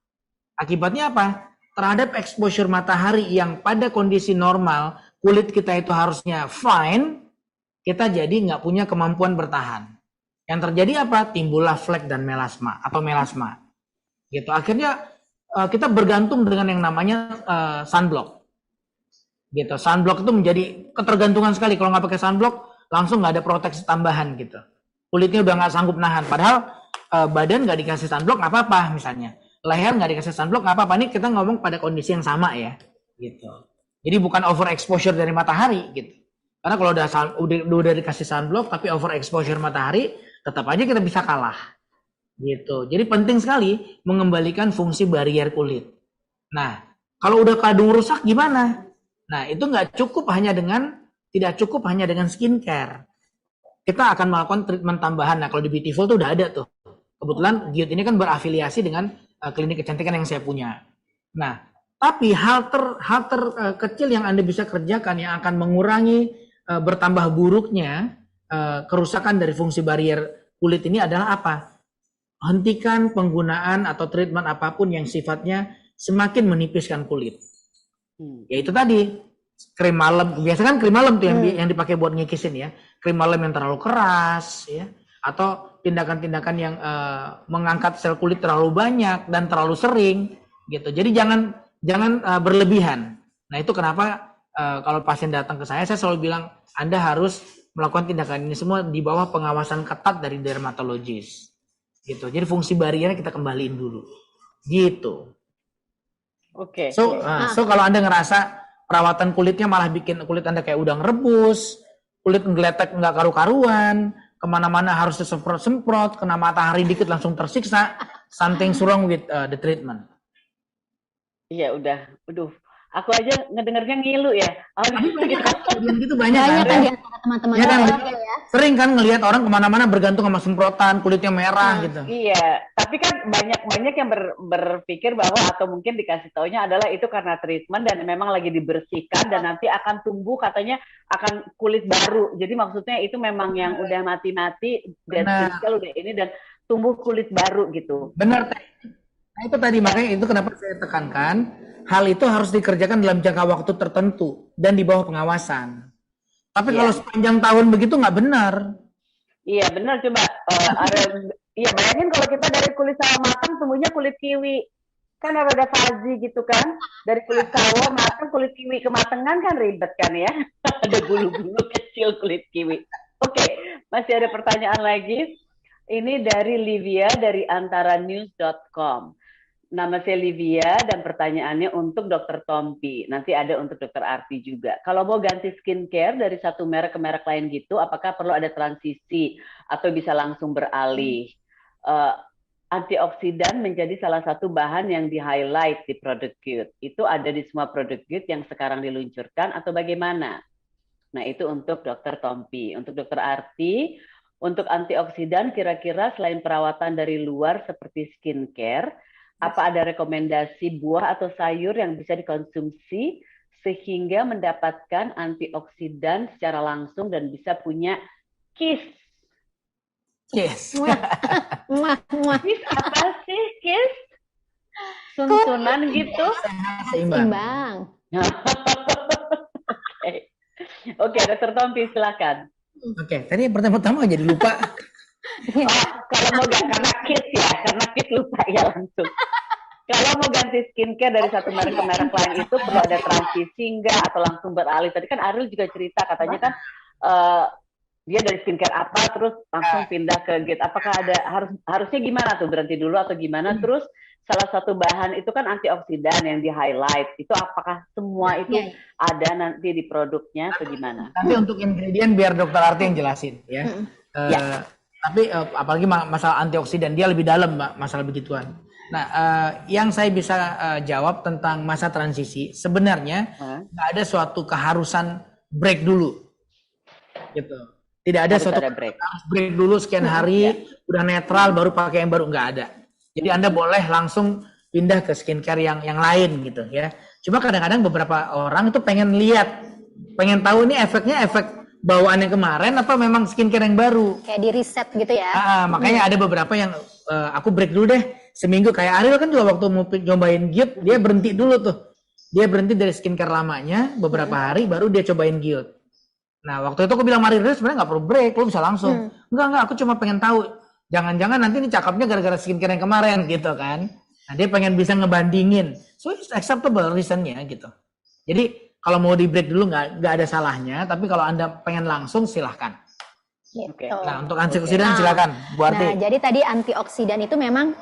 Akibatnya apa? Terhadap exposure matahari yang pada kondisi normal, kulit kita itu harusnya fine, kita jadi nggak punya kemampuan bertahan. Yang terjadi apa? Timbullah flek dan melasma atau melasma. Gitu. Akhirnya kita bergantung dengan yang namanya sunblock. Gitu. Sunblock itu menjadi ketergantungan sekali. Kalau nggak pakai sunblock, langsung nggak ada proteksi tambahan gitu. Kulitnya udah nggak sanggup nahan. Padahal badan nggak dikasih sunblock nggak apa-apa misalnya. Leher nggak dikasih sunblock nggak apa-apa. Ini kita ngomong pada kondisi yang sama ya. Gitu. Jadi bukan overexposure dari matahari gitu. Karena kalau udah dikasih sunblock tapi overexposure matahari, tetap aja kita bisa kalah. Gitu. Jadi penting sekali mengembalikan fungsi barrier kulit. Nah, kalau udah kadung rusak gimana? Nah, itu tidak cukup hanya dengan skincare. Kita akan melakukan treatment tambahan. Nah, kalau di Beautiful tuh udah ada tuh. Kebetulan Gyud ini kan berafiliasi dengan klinik kecantikan yang saya punya. Nah, tapi hal terkecil yang Anda bisa kerjakan yang akan mengurangi bertambah buruknya kerusakan dari fungsi barrier kulit ini adalah apa? Hentikan penggunaan atau treatment apapun yang sifatnya semakin menipiskan kulit. Yaitu tadi, krim malam. Biasanya kan krim malam tuh yang dipakai buat ngikisin ya. Krim malam yang terlalu keras ya. Atau tindakan-tindakan yang mengangkat sel kulit terlalu banyak dan terlalu sering gitu. Jadi jangan berlebihan. Nah, itu kenapa kalau pasien datang ke saya selalu bilang Anda harus melakukan tindakan ini semua di bawah pengawasan ketat dari dermatologis. Gitu. Jadi fungsi bariernya kita kembaliin dulu. Gitu. Oke. So kalau Anda ngerasa perawatan kulitnya malah bikin kulit Anda kayak udang rebus, kulit ngeletek nggak karu-karuan, kemana-mana harus disemprot-semprot, kena matahari dikit langsung tersiksa, something's wrong with the treatment. Iya udah, aku aja ngedengernya ngilu ya. Gitu banyak kan di antara teman-teman ya kan, ya. Sering kan ngelihat orang kemana-mana bergantung sama semprotan, kulitnya merah gitu. Iya, tapi kan banyak yang berpikir bahwa atau mungkin dikasih taunya adalah itu karena treatment dan memang lagi dibersihkan dan nanti akan tumbuh katanya akan kulit baru. Jadi maksudnya itu memang yang udah mati-mati dan udah ini dan tumbuh kulit baru gitu. Benar. Nah itu tadi makanya itu kenapa saya tekankan hal itu harus dikerjakan dalam jangka waktu tertentu dan di bawah pengawasan. Tapi kalau sepanjang tahun begitu nggak benar. Iya benar, coba bayangin kalau kita dari kulit sawo matang tumbuhnya kulit kiwi. Kan ada fuzzy gitu kan. Dari kulit sawo matang kulit kiwi kematangan kan ribet kan ya. Ada bulu-bulu kecil kulit kiwi. Oke, masih ada pertanyaan lagi. Ini dari Livia dari antaranews.com. Nama saya Livia dan pertanyaannya untuk Dr. Tompi. Nanti ada untuk Dr. Arti juga. Kalau mau ganti skincare dari satu merek ke merek lain gitu, apakah perlu ada transisi atau bisa langsung beralih? Antioksidan menjadi salah satu bahan yang di-highlight di produk Gyud. Itu ada di semua produk Gyud yang sekarang diluncurkan atau bagaimana? Nah, itu untuk Dr. Tompi. Untuk Dr. Arti, untuk antioksidan kira-kira selain perawatan dari luar seperti skincare, apa ada rekomendasi buah atau sayur yang bisa dikonsumsi sehingga mendapatkan antioksidan secara langsung dan bisa punya kiss? Kiss. Kiss apa sih kiss? Suntunan gitu? Seimbang. Oke, Dr. Tompi silakan. Oke, tadi pertama jadi lupa. Kalau mau karena kiss lupa ya langsung. Kalau mau ganti skincare dari satu merek ke merek lain itu perlu ada transisi enggak atau langsung beralih? Tadi kan Ariel juga cerita katanya kan dia dari skincare apa terus langsung pindah ke Gyud. Apakah ada harusnya gimana tuh, berhenti dulu atau gimana? Terus salah satu bahan itu kan antioksidan yang di highlight. Itu apakah semua itu ada nanti di produknya atau gimana? Nanti untuk ingredient biar Dokter Arti yang jelasin ya. Tapi apalagi masalah antioksidan dia lebih dalam masalah begituan. Nah, yang saya bisa jawab tentang masa transisi sebenarnya nggak ada suatu keharusan break dulu, gitu. Tidak ada suatu break dulu sekian hari udah netral baru pakai yang baru, nggak ada. Jadi Anda boleh langsung pindah ke skincare yang lain gitu ya. Cuma kadang-kadang beberapa orang itu pengen pengen tahu ini efeknya efek bawaan yang kemarin apa memang skincare yang baru. Kayak di reset gitu ya. Makanya ada beberapa yang aku break dulu deh seminggu. Kayak Ariel kan juga waktu mau nyobain Gyud dia berhenti dulu tuh. Dia berhenti dari skincare lamanya beberapa hari baru dia cobain Gyud. Nah waktu itu aku bilang Ariel sebenarnya nggak perlu break, lu bisa langsung. Enggak, aku cuma pengen tahu. Jangan-jangan nanti ini cakepnya gara-gara skincare yang kemarin gitu kan. Nah dia pengen bisa ngebandingin. So it's acceptable reasonnya gitu. Jadi kalau mau di break dulu nggak ada salahnya, tapi kalau Anda pengen langsung silahkan. Gitu. Nah untuk antioksidan silakan Bu Arti. Nah jadi tadi antioksidan itu memang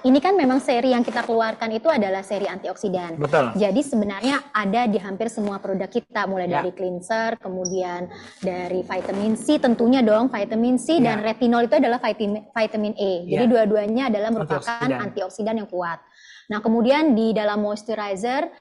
seri yang kita keluarkan itu adalah seri antioksidan. Betul. Jadi sebenarnya ada di hampir semua produk kita, mulai dari cleanser, kemudian dari vitamin C tentunya dong, vitamin C dan retinol itu adalah vitamin E. Jadi dua-duanya adalah merupakan antioksidan yang kuat. Nah kemudian di dalam moisturizer,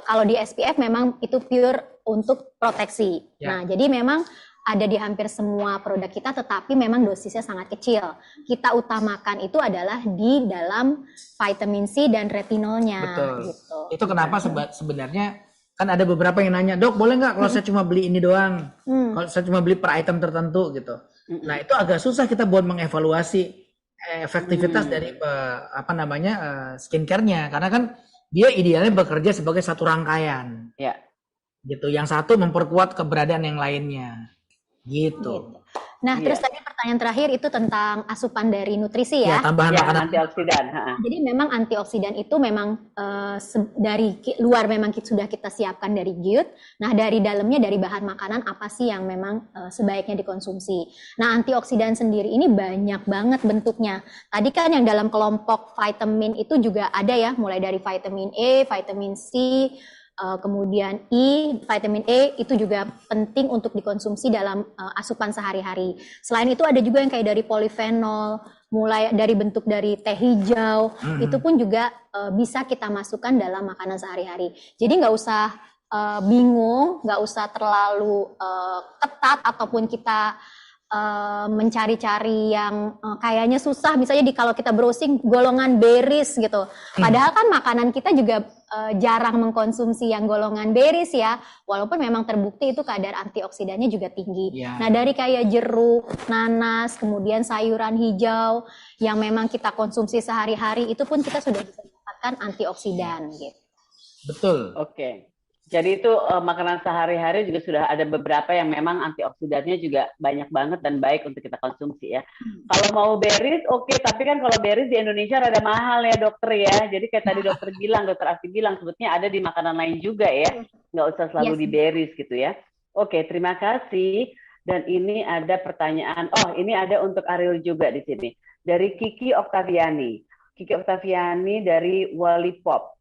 kalau di SPF memang itu pure untuk proteksi. Ya. Nah, jadi memang ada di hampir semua produk kita, tetapi memang dosisnya sangat kecil. Kita utamakan itu adalah di dalam vitamin C dan retinolnya. Betul. Gitu. Itu kenapa sebenarnya kan ada beberapa yang nanya, dok boleh nggak kalau saya cuma beli ini doang, kalau saya cuma beli per item tertentu gitu. Nah itu agak susah kita buat mengevaluasi efektivitas dari skincare-nya, karena kan dia idealnya bekerja sebagai satu rangkaian. Ya. Gitu. Yang satu memperkuat keberadaan yang lainnya. Gitu. Nah, terus tadi pertanyaan terakhir itu tentang asupan dari nutrisi ya. Tambahan makanan antioksidan. Jadi memang antioksidan itu memang dari luar memang sudah kita siapkan dari Gyut. Nah, dari dalamnya dari bahan makanan apa sih yang memang sebaiknya dikonsumsi. Nah, antioksidan sendiri ini banyak banget bentuknya. Tadi kan yang dalam kelompok vitamin itu juga ada ya, mulai dari vitamin E, vitamin C, kemudian vitamin E itu juga penting untuk dikonsumsi dalam asupan sehari-hari. Selain itu ada juga yang kayak dari polifenol, mulai dari bentuk dari teh hijau, itu pun juga bisa kita masukkan dalam makanan sehari-hari. Jadi nggak usah bingung, nggak usah terlalu ketat ataupun kita mencari-cari yang kayaknya susah, misalnya kalau kita browsing golongan berries gitu. Padahal kan makanan kita juga jarang mengkonsumsi yang golongan berries ya, walaupun memang terbukti itu kadar antioksidannya juga tinggi. Nah, dari kayak jeruk, nanas, kemudian sayuran hijau yang memang kita konsumsi sehari-hari itu pun kita sudah bisa mendapatkan antioksidan gitu. Betul. Oke. Jadi itu makanan sehari-hari juga sudah ada beberapa yang memang antioksidannya juga banyak banget dan baik untuk kita konsumsi ya. Kalau mau berries, oke, tapi kan kalau berries di Indonesia rada mahal ya dokter ya. Jadi kayak tadi dokter Afi bilang, sebetulnya ada di makanan lain juga ya. Nggak usah selalu di berries gitu ya. Oke, terima kasih. Dan ini ada pertanyaan, ini ada untuk Ariel juga di sini. Dari Kiki Oktaviani. Kiki Oktaviani dari Wallipop.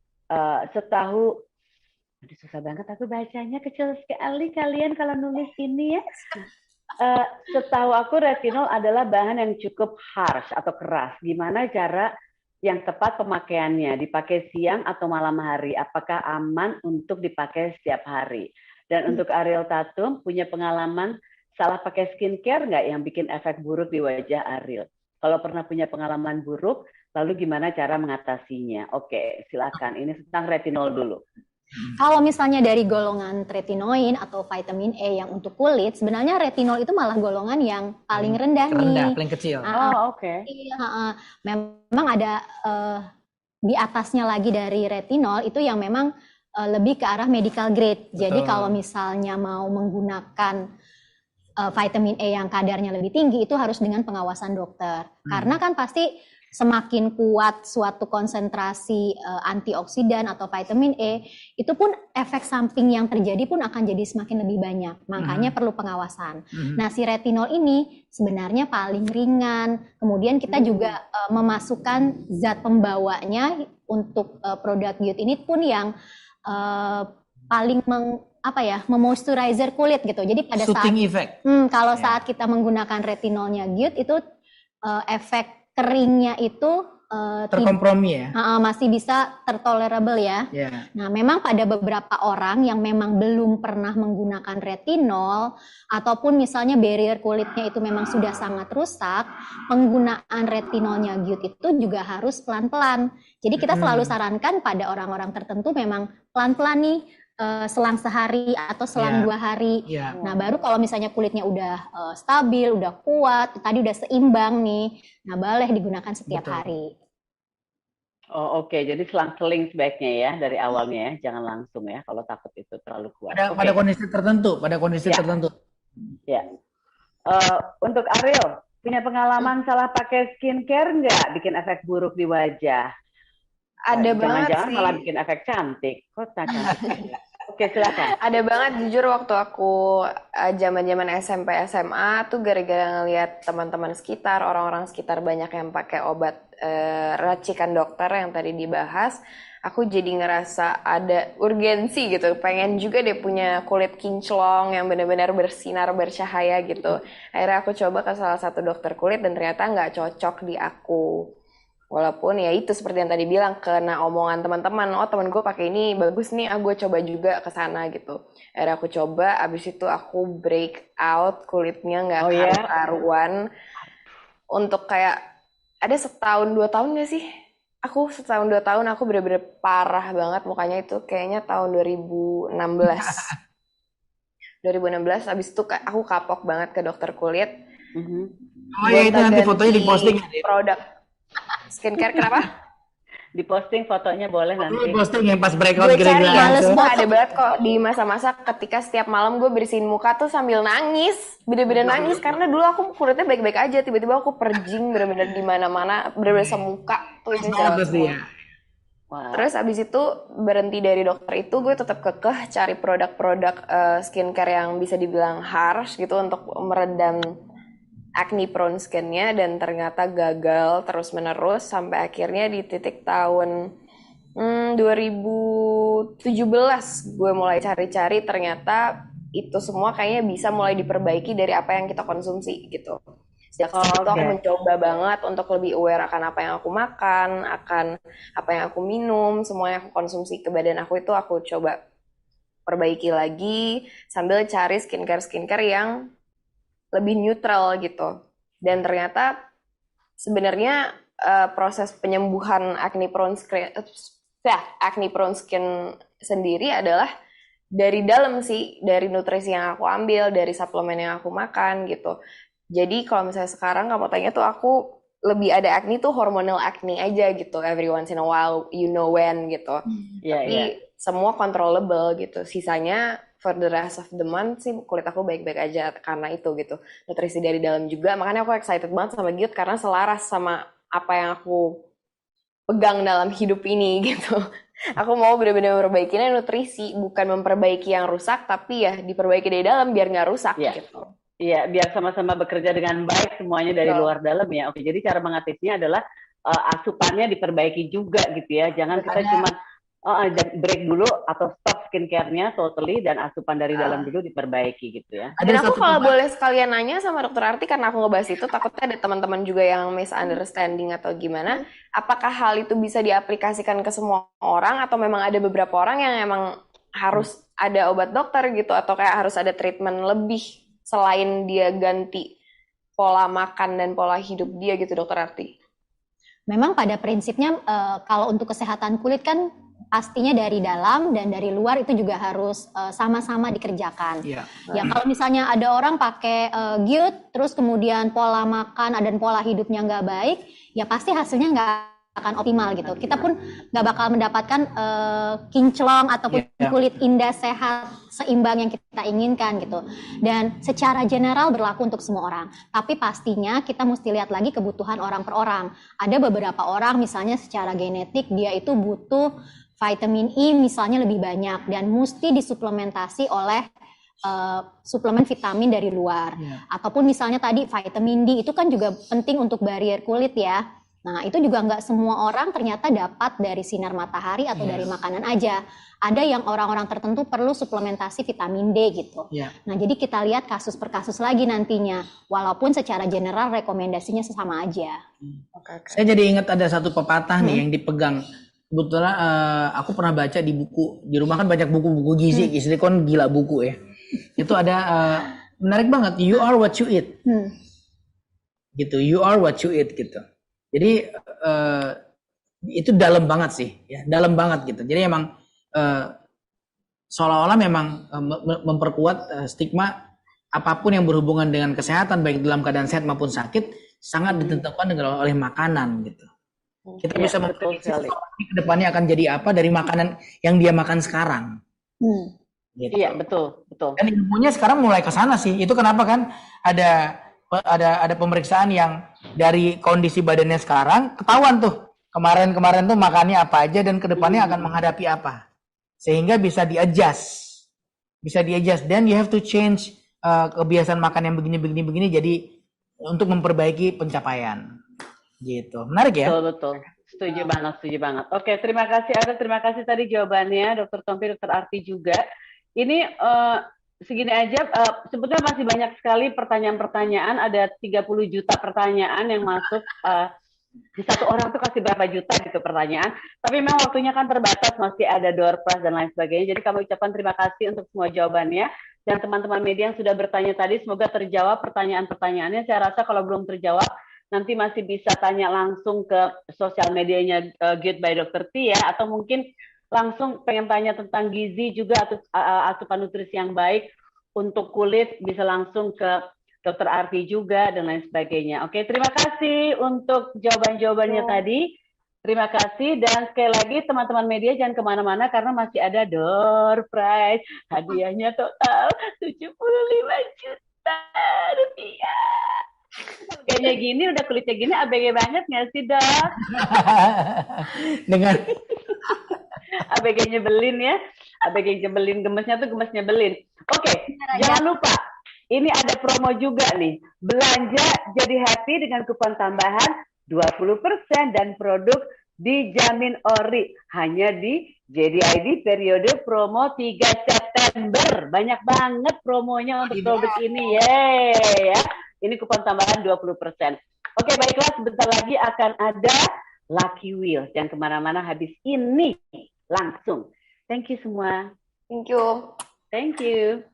Aduh, susah banget aku bacanya, kecil sekali kalian kalau nulis ini ya. Setahu aku retinol adalah bahan yang cukup harsh atau keras. Gimana cara yang tepat pemakaiannya? Dipakai siang atau malam hari? Apakah aman untuk dipakai setiap hari? Dan untuk Ariel Tatum, punya pengalaman salah pakai skincare nggak yang bikin efek buruk di wajah Ariel? Kalau pernah punya pengalaman buruk, lalu gimana cara mengatasinya? Oke, silakan. Ini tentang retinol dulu. Kalau misalnya dari golongan retinoin atau vitamin E yang untuk kulit, sebenarnya retinol itu malah golongan yang paling rendah nih. Paling kecil. Oke. Iya, memang ada di atasnya lagi dari retinol itu yang memang lebih ke arah medical grade. Betul. Jadi kalau misalnya mau menggunakan vitamin E yang kadarnya lebih tinggi, itu harus dengan pengawasan dokter. Karena kan pasti semakin kuat suatu konsentrasi antioksidan atau vitamin E, itu pun efek samping yang terjadi pun akan jadi semakin lebih banyak. Makanya perlu pengawasan. Nah, si retinol ini sebenarnya paling ringan. Kemudian kita juga memasukkan zat pembawanya untuk produk Gyut ini pun yang paling memoisturizer kulit gitu. Jadi pada saat kita menggunakan retinolnya Gyut itu efek keringnya itu terkompromi ya, masih bisa tertolerable ya. Nah, memang pada beberapa orang yang memang belum pernah menggunakan retinol ataupun misalnya barrier kulitnya itu memang sudah sangat rusak, penggunaan retinolnya Gyut itu juga harus pelan-pelan. Jadi kita selalu sarankan pada orang-orang tertentu memang pelan-pelan nih, selang sehari atau selang 2 hari. Nah, baru kalau misalnya kulitnya udah stabil, udah kuat, tadi udah seimbang nih, nah boleh digunakan setiap hari. Oke. Jadi selang-seling sebaiknya ya dari awalnya ya, jangan langsung ya kalau takut itu terlalu kuat. Pada kondisi tertentu. Ya. Untuk Ariel, punya pengalaman salah pakai skincare nggak bikin efek buruk di wajah? Ada banget jangan-jangan sih. malah bikin efek cantik. Kok cantik? Oke, silakan. Ada banget, jujur waktu aku zaman-zaman SMP SMA tuh gara-gara ngeliat teman-teman sekitar, orang-orang sekitar banyak yang pakai obat racikan dokter yang tadi dibahas, aku jadi ngerasa ada urgensi gitu, pengen juga deh punya kulit kinclong yang benar-benar bersinar, bercahaya gitu. Akhirnya aku coba ke salah satu dokter kulit dan ternyata nggak cocok di aku. Walaupun ya itu seperti yang tadi bilang, kena omongan teman-teman, oh teman gue pakai ini bagus nih, gue coba juga ke sana gitu. Akhirnya aku coba, abis itu aku break out, kulitnya nggak Oh ya? karu-karuan. Untuk kayak, ada setahun 2 tahun gak sih? Aku setahun 2 tahun aku bener-bener parah banget mukanya itu, kayaknya tahun 2016. 2016, abis itu aku kapok banget ke dokter kulit. Mhm. Oh ya, itu nanti Gonta-ganti fotonya diposting ya. produk skincare. Kenapa? Diposting fotonya boleh Lu nanti. posting yang pas breakout Gue cari gila-gilaan ya, tuh. sumpah ada banget kok di masa-masa ketika setiap malam gue bersihin muka tuh sambil nangis, bener-bener nangis karena dulu aku kulitnya baik-baik aja, tiba-tiba aku perjing bener-bener di mana-mana, bener-bener semuka tuh ini Banget pasti ya. Wah. Terus abis itu berhenti dari dokter itu, gue tetap kekeh cari produk-produk skincare yang bisa dibilang harsh gitu untuk meredam acne prone skinnya, dan ternyata gagal terus menerus sampai akhirnya di titik tahun 2017 gue mulai cari-cari, ternyata itu semua kayaknya bisa mulai diperbaiki dari apa yang kita konsumsi gitu. Sejak saat itu aku mencoba banget untuk lebih aware akan apa yang aku makan, akan apa yang aku minum, semua yang aku konsumsi ke badan aku itu aku coba perbaiki lagi sambil cari skincare yang lebih neutral gitu. Dan ternyata sebenarnya proses penyembuhan acne prone skin sendiri adalah dari dalam sih, dari nutrisi yang aku ambil, dari suplemen yang aku makan gitu. Jadi kalau misalnya sekarang kamu tanya tuh aku lebih ada acne tuh hormonal acne aja gitu, every once in a while, you know when gitu. Tapi semua controllable gitu. Sisanya for the rest of the month sih kulit aku baik-baik aja karena itu gitu. Nutrisi dari dalam juga, makanya aku excited banget sama Gyut karena selaras sama apa yang aku pegang dalam hidup ini gitu. Aku mau benar-benar memperbaikinya nutrisi, bukan memperbaiki yang rusak, tapi ya diperbaiki dari dalam biar nggak rusak gitu. Iya, biar sama-sama bekerja dengan baik semuanya dari luar dalam ya. Oke, jadi cara mengatasinya adalah asupannya diperbaiki juga gitu ya. Jangan kita cuma break dulu atau stop skincare-nya totally dan asupan dari dalam dulu diperbaiki gitu ya. Dan aku kalau boleh sekalian nanya sama Dokter Arti, karena aku ngebahas itu takutnya ada teman-teman juga yang misunderstanding atau gimana. Apakah hal itu bisa diaplikasikan ke semua orang atau memang ada beberapa orang yang emang harus ada obat dokter gitu, atau kayak harus ada treatment lebih selain dia ganti pola makan dan pola hidup dia gitu, Dokter Arti? Memang pada prinsipnya kalau untuk kesehatan kulit kan pastinya dari dalam dan dari luar itu juga harus sama-sama dikerjakan. Ya kalau misalnya ada orang pakai Gyut terus kemudian pola makan dan pola hidupnya nggak baik, ya pasti hasilnya nggak akan optimal gitu. Kita pun nggak bakal mendapatkan kinclong ataupun kulit indah, sehat, seimbang yang kita inginkan gitu. Dan secara general berlaku untuk semua orang. Tapi pastinya kita mesti lihat lagi kebutuhan orang per orang. Ada beberapa orang misalnya secara genetik dia itu butuh vitamin E misalnya lebih banyak dan mesti disuplementasi oleh suplemen vitamin dari luar. Ataupun misalnya tadi vitamin D itu kan juga penting untuk barrier kulit ya. Nah itu juga nggak semua orang ternyata dapat dari sinar matahari atau dari makanan aja. Ada yang orang-orang tertentu perlu suplementasi vitamin D gitu. Nah jadi kita lihat kasus per kasus lagi nantinya. Walaupun secara general rekomendasinya sama aja. Saya jadi ingat ada satu pepatah nih yang dipegang. Kebetulan aku pernah baca di buku. Di rumah kan banyak buku-buku gizi. Istri kan gila buku ya. Itu ada menarik banget. You are what you eat. Gitu. You are what you eat gitu. Jadi itu dalam banget sih, ya, dalam banget gitu. Jadi emang seolah-olah memang memperkuat stigma apapun yang berhubungan dengan kesehatan, baik dalam keadaan sehat maupun sakit, sangat ditentukan dengan oleh makanan gitu. Kita bisa memprediksi ke depannya akan jadi apa dari makanan yang dia makan sekarang. Gitu. Iya betul. Dan ilmunya sekarang mulai ke sana sih. Itu kenapa kan ada pemeriksaan yang dari kondisi badannya sekarang ketahuan tuh kemarin tuh makannya apa aja dan kedepannya akan menghadapi apa, sehingga bisa di-adjust dan you have to change kebiasaan makan yang begini jadi untuk memperbaiki pencapaian gitu. Menarik ya? Betul. Setuju banget. Oke, terima kasih Ada, terima kasih tadi jawabannya Dr. Tompi, Dr. Arti juga. Ini segini aja, sebetulnya masih banyak sekali pertanyaan-pertanyaan, ada 30 juta pertanyaan yang masuk Di satu orang tuh kasih berapa juta gitu pertanyaan. Tapi memang waktunya kan terbatas, masih ada door prize dan lain sebagainya. Jadi kami ucapkan terima kasih untuk semua jawabannya. Dan teman-teman media yang sudah bertanya tadi, semoga terjawab pertanyaan-pertanyaannya. Saya rasa kalau belum terjawab, nanti masih bisa tanya langsung ke sosial medianya Good by Dr. T ya. Atau mungkin langsung pengen tanya tentang gizi juga, atau asupan nutrisi yang baik untuk kulit, bisa langsung ke Dr. Arti juga, dan lain sebagainya. Oke, terima kasih untuk jawaban-jawabannya tadi. Terima kasih, dan sekali lagi teman-teman media jangan kemana-mana karena masih ada door prize. Hadiahnya total 75 juta rupiah. Kayaknya gini, udah kulitnya gini, ABG banget nggak sih, Dok? Dengan ABG nyebelin ya. ABG nyebelin, gemesnya tuh gemes nyebelin. Oke, jangan lupa. Ini ada promo juga nih. Belanja jadi happy dengan kupon tambahan 20% dan produk dijamin ori. Hanya di JDID periode promo 3 September. Banyak banget promonya untuk produk ini. Yeay, ya. Ini kupon tambahan 20%. Oke, baiklah. Sebentar lagi akan ada Lucky Wheel. Jangan kemana-mana habis ini. Langsung. Thank you semua. Thank you. Thank you.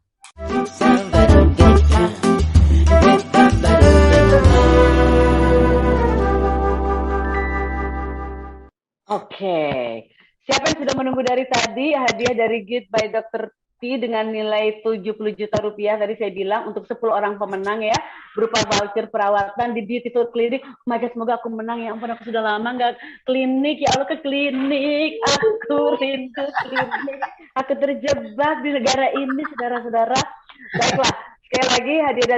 Oke, siapa yang sudah menunggu dari tadi? Hadiah dari Good by Dr. T dengan nilai 70 juta rupiah. Tadi saya bilang untuk 10 orang pemenang ya, berupa voucher perawatan di Beautiful Clinic. Oh my God, semoga aku menang ya. Ampun, aku sudah lama nggak klinik. Ya Allah, ke klinik. Aku rindu klinik. Aku terjebak di negara ini, saudara-saudara. Baiklah, sekali lagi hadiah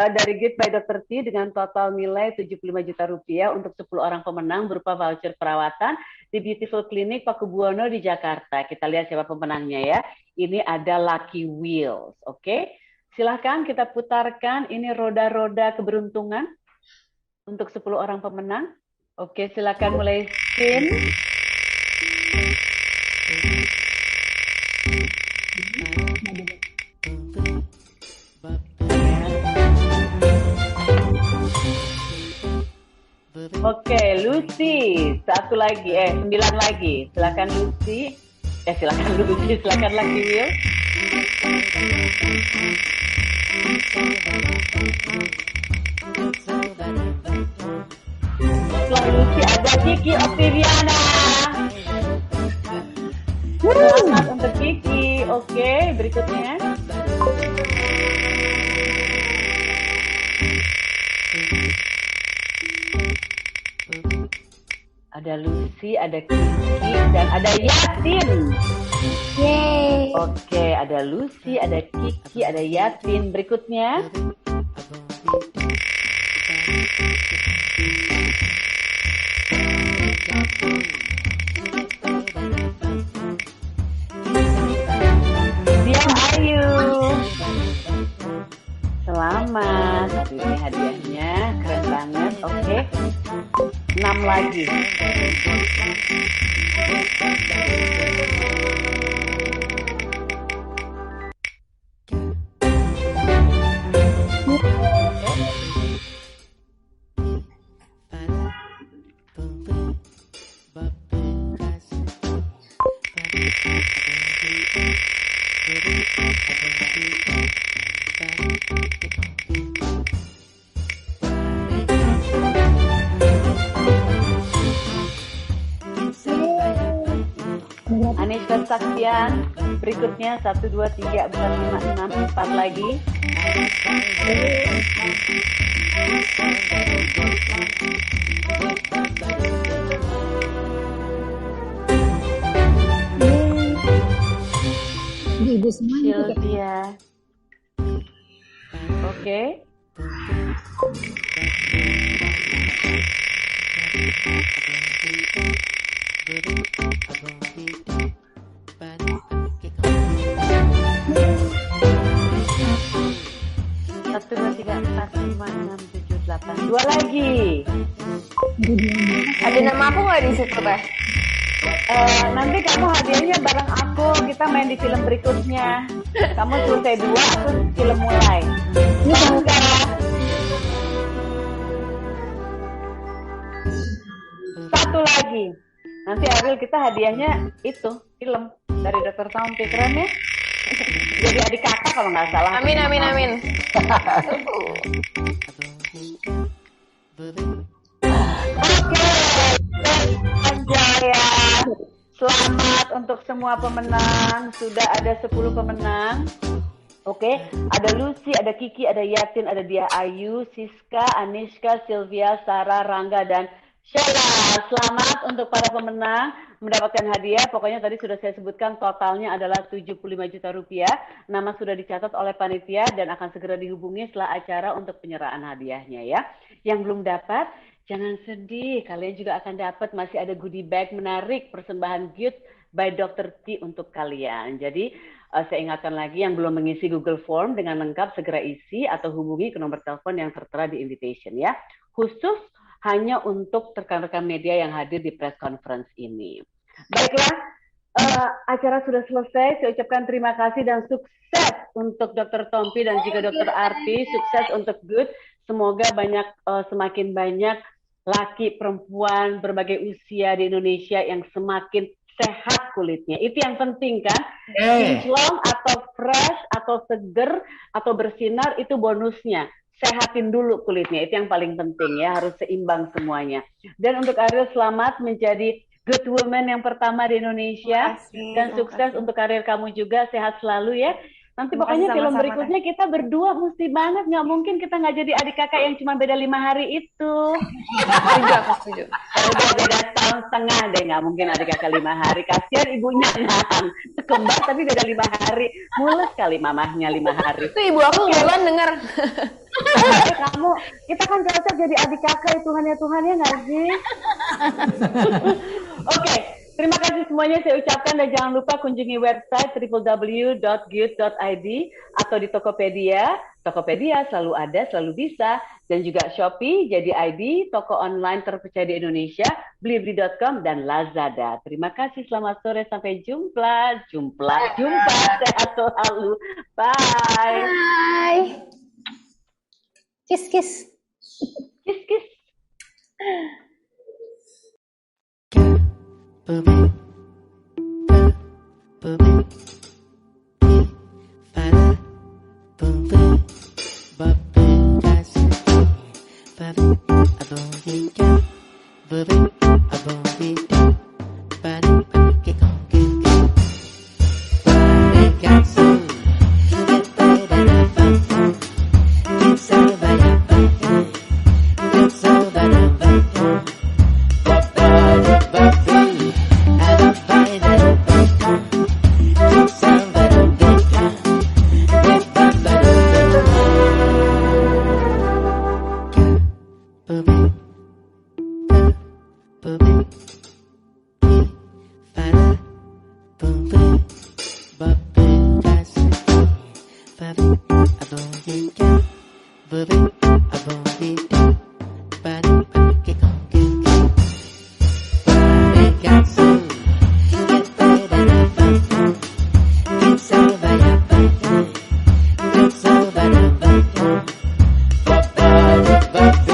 dari Good by Dr. T dengan total nilai 75 juta rupiah untuk 10 orang pemenang berupa voucher perawatan di Beautiful Clinic Pakubuwono di Jakarta. Kita lihat siapa pemenangnya ya. Ini ada Lucky Wheels, oke? Silahkan kita putarkan ini roda-roda keberuntungan untuk 10 orang pemenang. Oke, silakan mulai spin. Oke, Lucy, 9 lagi. Silakan Lucy. Silakan Lucky Wheel. Setelah Lucy ada Kiki Octaviana. Selamat untuk Kiki. Oke, berikutnya. Ada Lucy, ada Kiki, dan ada Yatin. Yeay. Oke, ada Lucy, ada Kiki, ada Yatin. Berikutnya. Dian Ayu. Selamat. Ini hadiahnya keren banget. Oke. 6 lagi. Anisha Saktian, berikutnya 1, 2, 3, 4, 5, 6, 4 lagi. Ibu semuanya. Sylvia. Oke. Satu, dua, tiga, 4, 5, 6, 7, 8. 2 lagi. Ada nama aku nggak di situ, Teh? Nanti kamu hadiahnya bareng aku. Kita main di film berikutnya. Kamu selesai 2, aku film mulai. Bangga. lagi. Nanti Ariel kita hadiahnya itu film dari Dr. Tompi, keren ya? Jadi adik kakak kalau nggak salah. Amin, amin, amin. Oke, Anjaya. Selamat untuk semua pemenang. Sudah ada 10 pemenang. Oke, ada Lucy, ada Kiki, ada Yatin, ada Dia Ayu, Siska, Aniska, Sylvia, Sarah, Rangga, dan Sheila. Selamat untuk para pemenang mendapatkan hadiah. Pokoknya tadi sudah saya sebutkan totalnya adalah 75 juta rupiah. Nama sudah dicatat oleh panitia dan akan segera dihubungi setelah acara untuk penyerahan hadiahnya ya. Yang belum dapat, jangan sedih. Kalian juga akan dapat, masih ada goodie bag menarik persembahan Good by Dr. T untuk kalian. Jadi saya ingatkan lagi yang belum mengisi Google Form dengan lengkap segera isi atau hubungi ke nomor telepon yang tertera di invitation ya. Khusus hanya untuk rekan-rekan media yang hadir di press conference ini. Baiklah, acara sudah selesai. Saya ucapkan terima kasih dan sukses untuk Dr. Tompi dan juga Dr. Arti. Sukses untuk Good. Semoga semakin banyak laki, perempuan, berbagai usia di Indonesia yang semakin sehat kulitnya. Itu yang penting kan? Kinclong atau fresh atau seger atau bersinar itu bonusnya. Sehatin dulu kulitnya, itu yang paling penting ya, harus seimbang semuanya. Dan untuk Ariel, selamat menjadi Good Woman yang pertama di Indonesia. Dan sukses untuk karir kamu juga, sehat selalu ya. Nanti pokoknya film berikutnya kita berdua mesti banget, nggak mungkin kita nggak jadi adik kakak yang cuma beda 5 hari itu. Setuju. Udah beda tahun setengah deh, nggak mungkin adik kakak 5 hari. Kasihan ibunya nahan, sekembar tapi beda 5 hari. Mules kali mamahnya 5 hari. Itu ibu aku ngeluan denger. Kamu, kita kan cocok jadi adik kakak ya Tuhan ya nggak sih? Oke. Terima kasih semuanya saya ucapkan dan jangan lupa kunjungi website www.good.id atau di Tokopedia. Tokopedia selalu ada, selalu bisa. Dan juga Shopee, jadi ID, toko online terpercaya di Indonesia, blibli.com, dan Lazada. Terima kasih, selamat sore, sampai jumpa. Sehat selalu. Bye. Bye. Kiss, kiss. Kiss, kiss. Booby, booby, para, booby, booby, that's booby, a booby, booby, a booby, body, kick on, body got some, get better than fun, get so better, get so better, Bye.